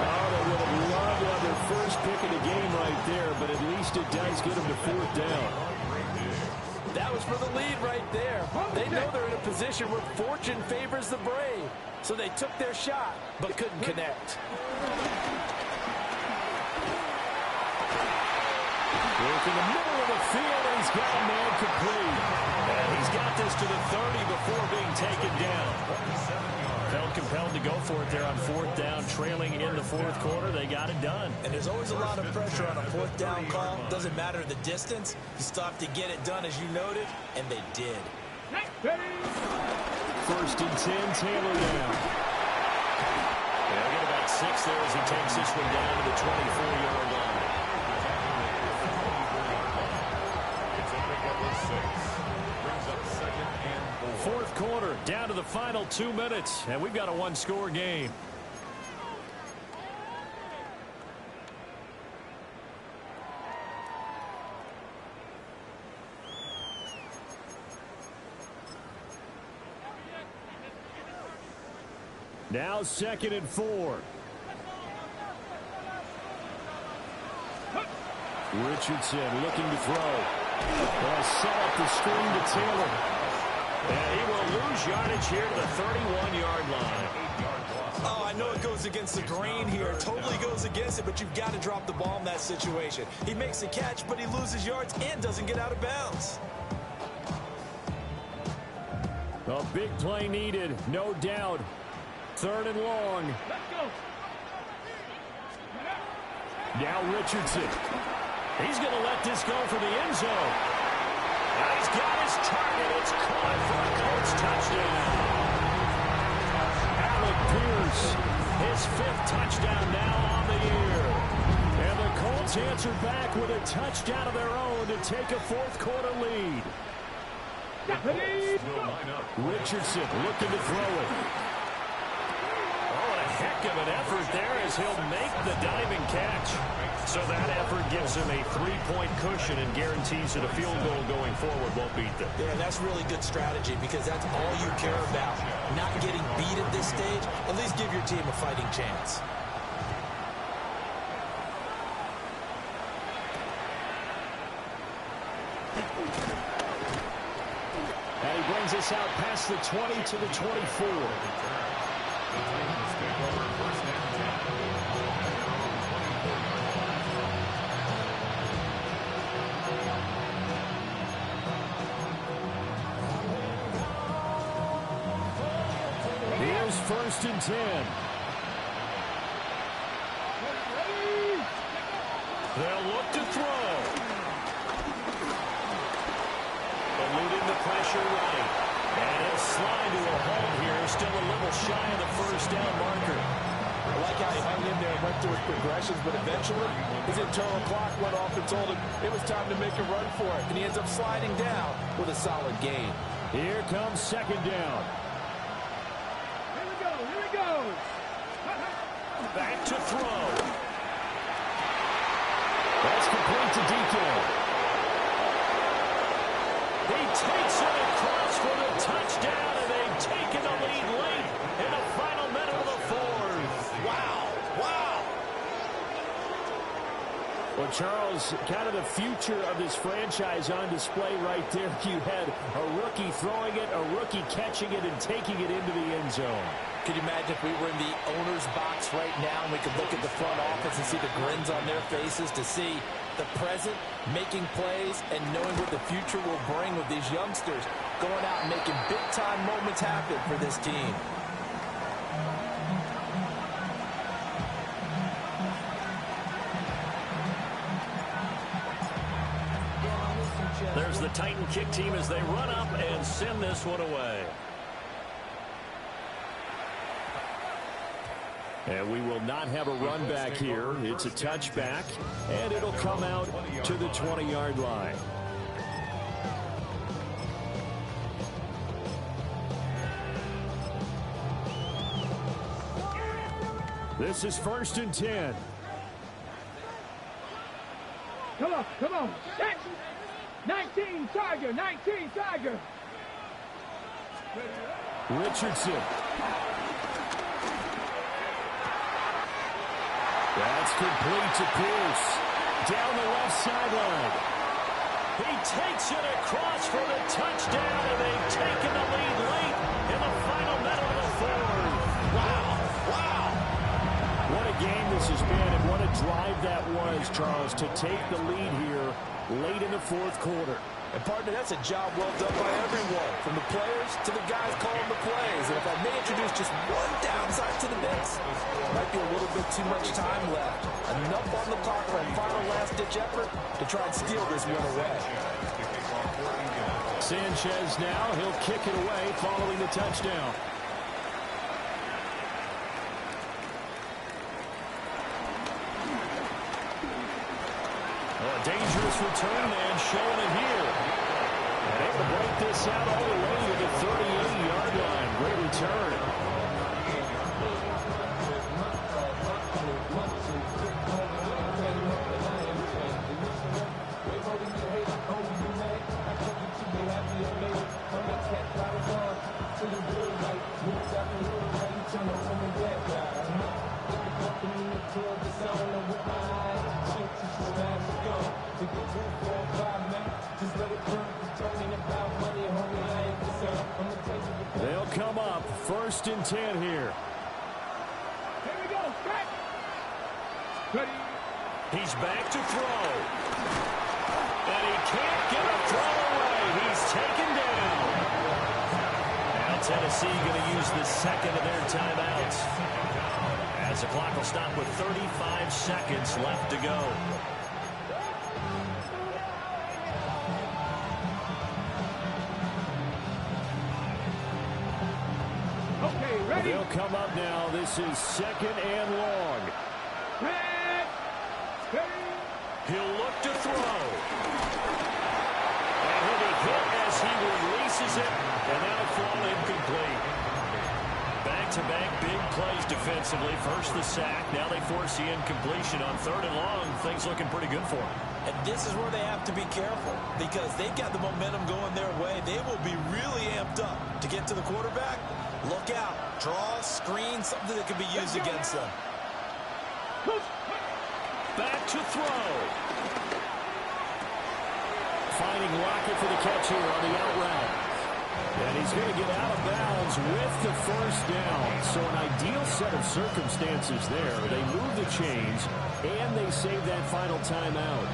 Oh, they would have loved to have their first pick of the game right there, but at least it does get them to 4th down. That was for the lead right there. They know they're in a position where fortune favors the brave. So they took their shot, but couldn't connect. Work in the middle of the field, and he's got a man complete. And he's got this to the 30 before being taken down. Felt compelled to go for it there on 4th down, trailing in the 4th quarter. They got it done. And there's always a lot of pressure on a 4th down call. Doesn't matter the distance. You still have to get it done, as you noted, and they did. 1st and 10, Taylor down. They'll get about 6 there as he takes this one down to the 24-yard line. It's a pickup of 6. Brings up 2nd and 4. 4th quarter, down to the final 2 minutes, and we've got a 1-score game. Now 2nd and 4. Richardson looking to throw. They'll set up the screen to Taylor. And he will lose yardage here to the 31-yard line. Oh, I know it goes against the grain here. Totally goes against it, but you've got to drop the ball in that situation. He makes a catch, but he loses yards and doesn't get out of bounds. A big play needed, no doubt. 3rd and long. Let's go. Now Richardson. He's going to let this go for the end zone. And he's got his target. It's caught for a Colts touchdown. Alec Pierce, his 5th touchdown now on the year. And the Colts answer back with a touchdown of their own to take a 4th quarter lead. Richardson looking to throw it. Oh, a heck of an effort there as he'll make the diving catch. So that effort gives him a 3-point cushion and guarantees that a field goal going forward won't beat them. Yeah, that's really good strategy because that's all you care about. Not getting beat at this stage, at least give your team a fighting chance. And he brings us out past the 20 to the 24. Here's 1st and 10. They'll look to throw. Eluding the pressure right. And he'll slide to a halt here. Still a little shy of the 1st down marker. I like how he hung in there and went through his progressions, but eventually his internal clock went off and told him it was time to make a run for it. And he ends up sliding down with a solid gain. Here comes 2nd down. Here we go. Back to throw. That's complete to DK. He takes it across for the touchdown, and they've taken the lead late in the final minute of the 4th. Wow. Well, Charles, kind of the future of this franchise on display right there. You had a rookie throwing it, a rookie catching it, and taking it into the end zone. Could you imagine if we were in the owner's box right now and we could look at the front office and see the grins on their faces, to see the present making plays and knowing what the future will bring with these youngsters going out and making big-time moments happen for this team. There's the Titan kick team as they run up and send this one away. And we will not have a run back here. It's a touchback, and it'll come out to the 20-yard line. This is 1st and 10. Come on. 19, Tiger. Richardson. That's complete to Pierce. Down the left sideline. He takes it across for the touchdown, and they've taken the lead late in the final minute of the 4th. Wow. What a game this has been, and what a drive that was, Charles, to take the lead here late in the 4th quarter. And, partner, that's a job well done by everyone, from the players to the guys calling the plays. And if I may introduce just one downside to the mix, might be a little bit too much time left. Enough on the clock for a final last-ditch effort to try and steal this one away. Sanchez now, he'll kick it away following the touchdown. A dangerous return man showing it here. And able to break this out all the way to the 38-yard line. Great return. first and 10 here. Here we go. Back. Ready. He's back to throw. And he can't get a throw away. He's taken down. Now Tennessee going to use the second of their timeouts, as the clock will stop with 35 seconds left to go. Okay, ready. They'll come up now. This is second and long. Red. Ready. He'll look to throw. And he'll be hit as he releases it, and that'll fall incomplete. Back-to-back big plays defensively. First the sack. Now they force the incompletion on third and long. Things looking pretty good for them. And this is where they have to be careful, because they've got the momentum going their way. They will be really amped up to get to the quarterback. Look out. Draw, screen, something that can be used against them. Back to throw. Finding Lockett for the catch here on the out route. And he's going to get out of bounds with the first down. So an ideal set of circumstances there. They move the chains, and they save that final timeout.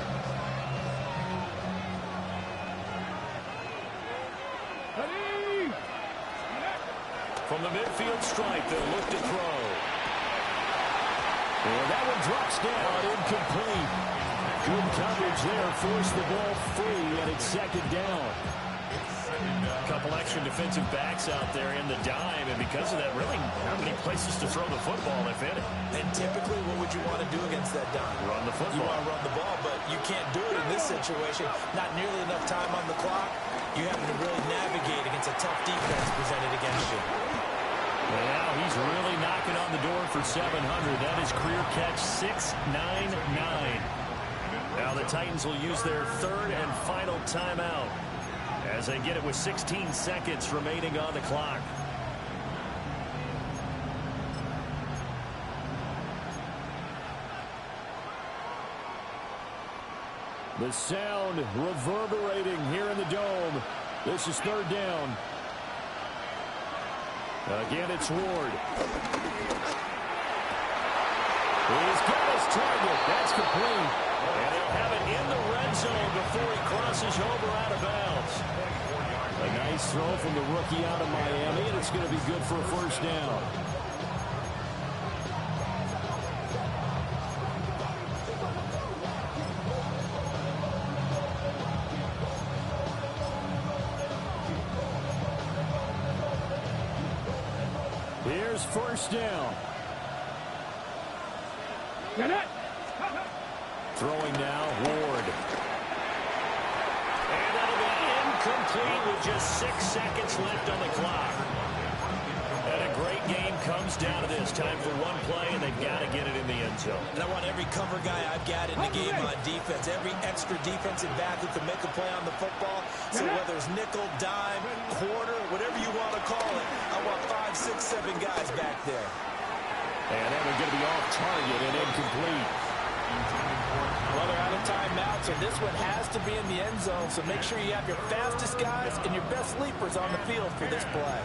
Ready. From the midfield stripe, they'll look to throw. And that one drops down, incomplete. Good coverage there, forced the ball free, and it's second down. A couple extra defensive backs out there in the dime, and because of that, really not many places to throw the football, if any. And typically, what would you want to do against that dime? Run the football. You want to run the ball, but you can't do it in this situation. Not nearly enough time on the clock. You're having to really navigate against a tough defense presented against you. Well, he's really knocking on the door for 700. That is career catch 699. Now the Titans will use their third and final timeout as they get it with 16 seconds remaining on the clock. The sound reverberating here in the dome. This is third down. Again, it's Ward. He's got his target. That's complete. And he'll have it in the red zone before he crosses over out of bounds. A nice throw from the rookie out of Miami, and it's going to be good for a first down. Here's first down. Get it. Throwing now, Ward. And that'll be incomplete with just 6 seconds left on the clock. And a great game comes down to this. Time for one play, and they've got to get it in the end zone. And I want every cover guy I've got in the game on defense, every extra defensive back who can make a play on the football. So whether it's nickel, dime, quarter, whatever you want to call it, I want 5, 6, 7 guys back there. And that one's going to be off target and incomplete. Well, they're out of timeouts, and this one has to be in the end zone, so make sure you have your fastest guys and your best leapers on the field for this play.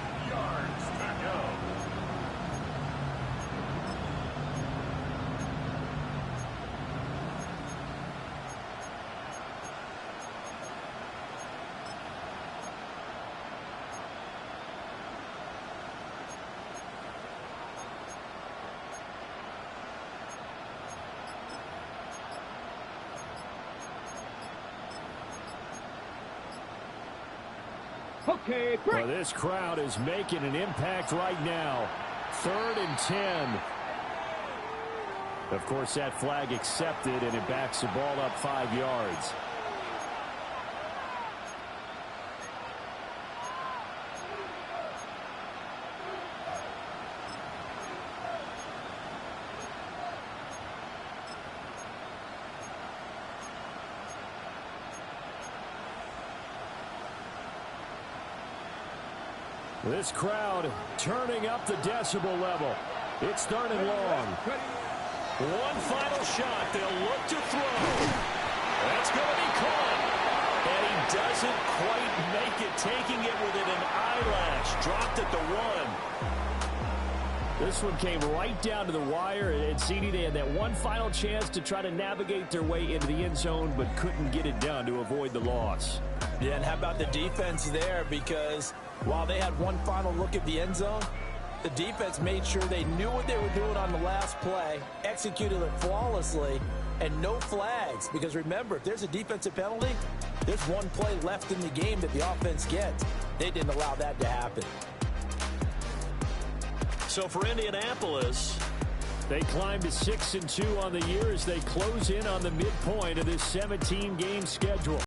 Okay, Well, this crowd is making an impact right now. 3rd and 10. Of course, that flag accepted, and it backs the ball up 5 yards. This crowd turning up the decibel level. It's third and long. One final shot. They'll look to throw. That's going to be caught. And he doesn't quite make it, taking it within an eyelash. Dropped at the 1. This one came right down to the wire, and CD, they had that one final chance to try to navigate their way into the end zone, but couldn't get it done to avoid the loss. Yeah, and how about the defense there? Because while they had one final look at the end zone, the defense made sure they knew what they were doing on the last play, executed it flawlessly, and no flags. Because remember, if there's a defensive penalty, there's one play left in the game that the offense gets. They didn't allow that to happen. So for Indianapolis, they climb to 6-2 on the year as they close in on the midpoint of this 17-game schedule.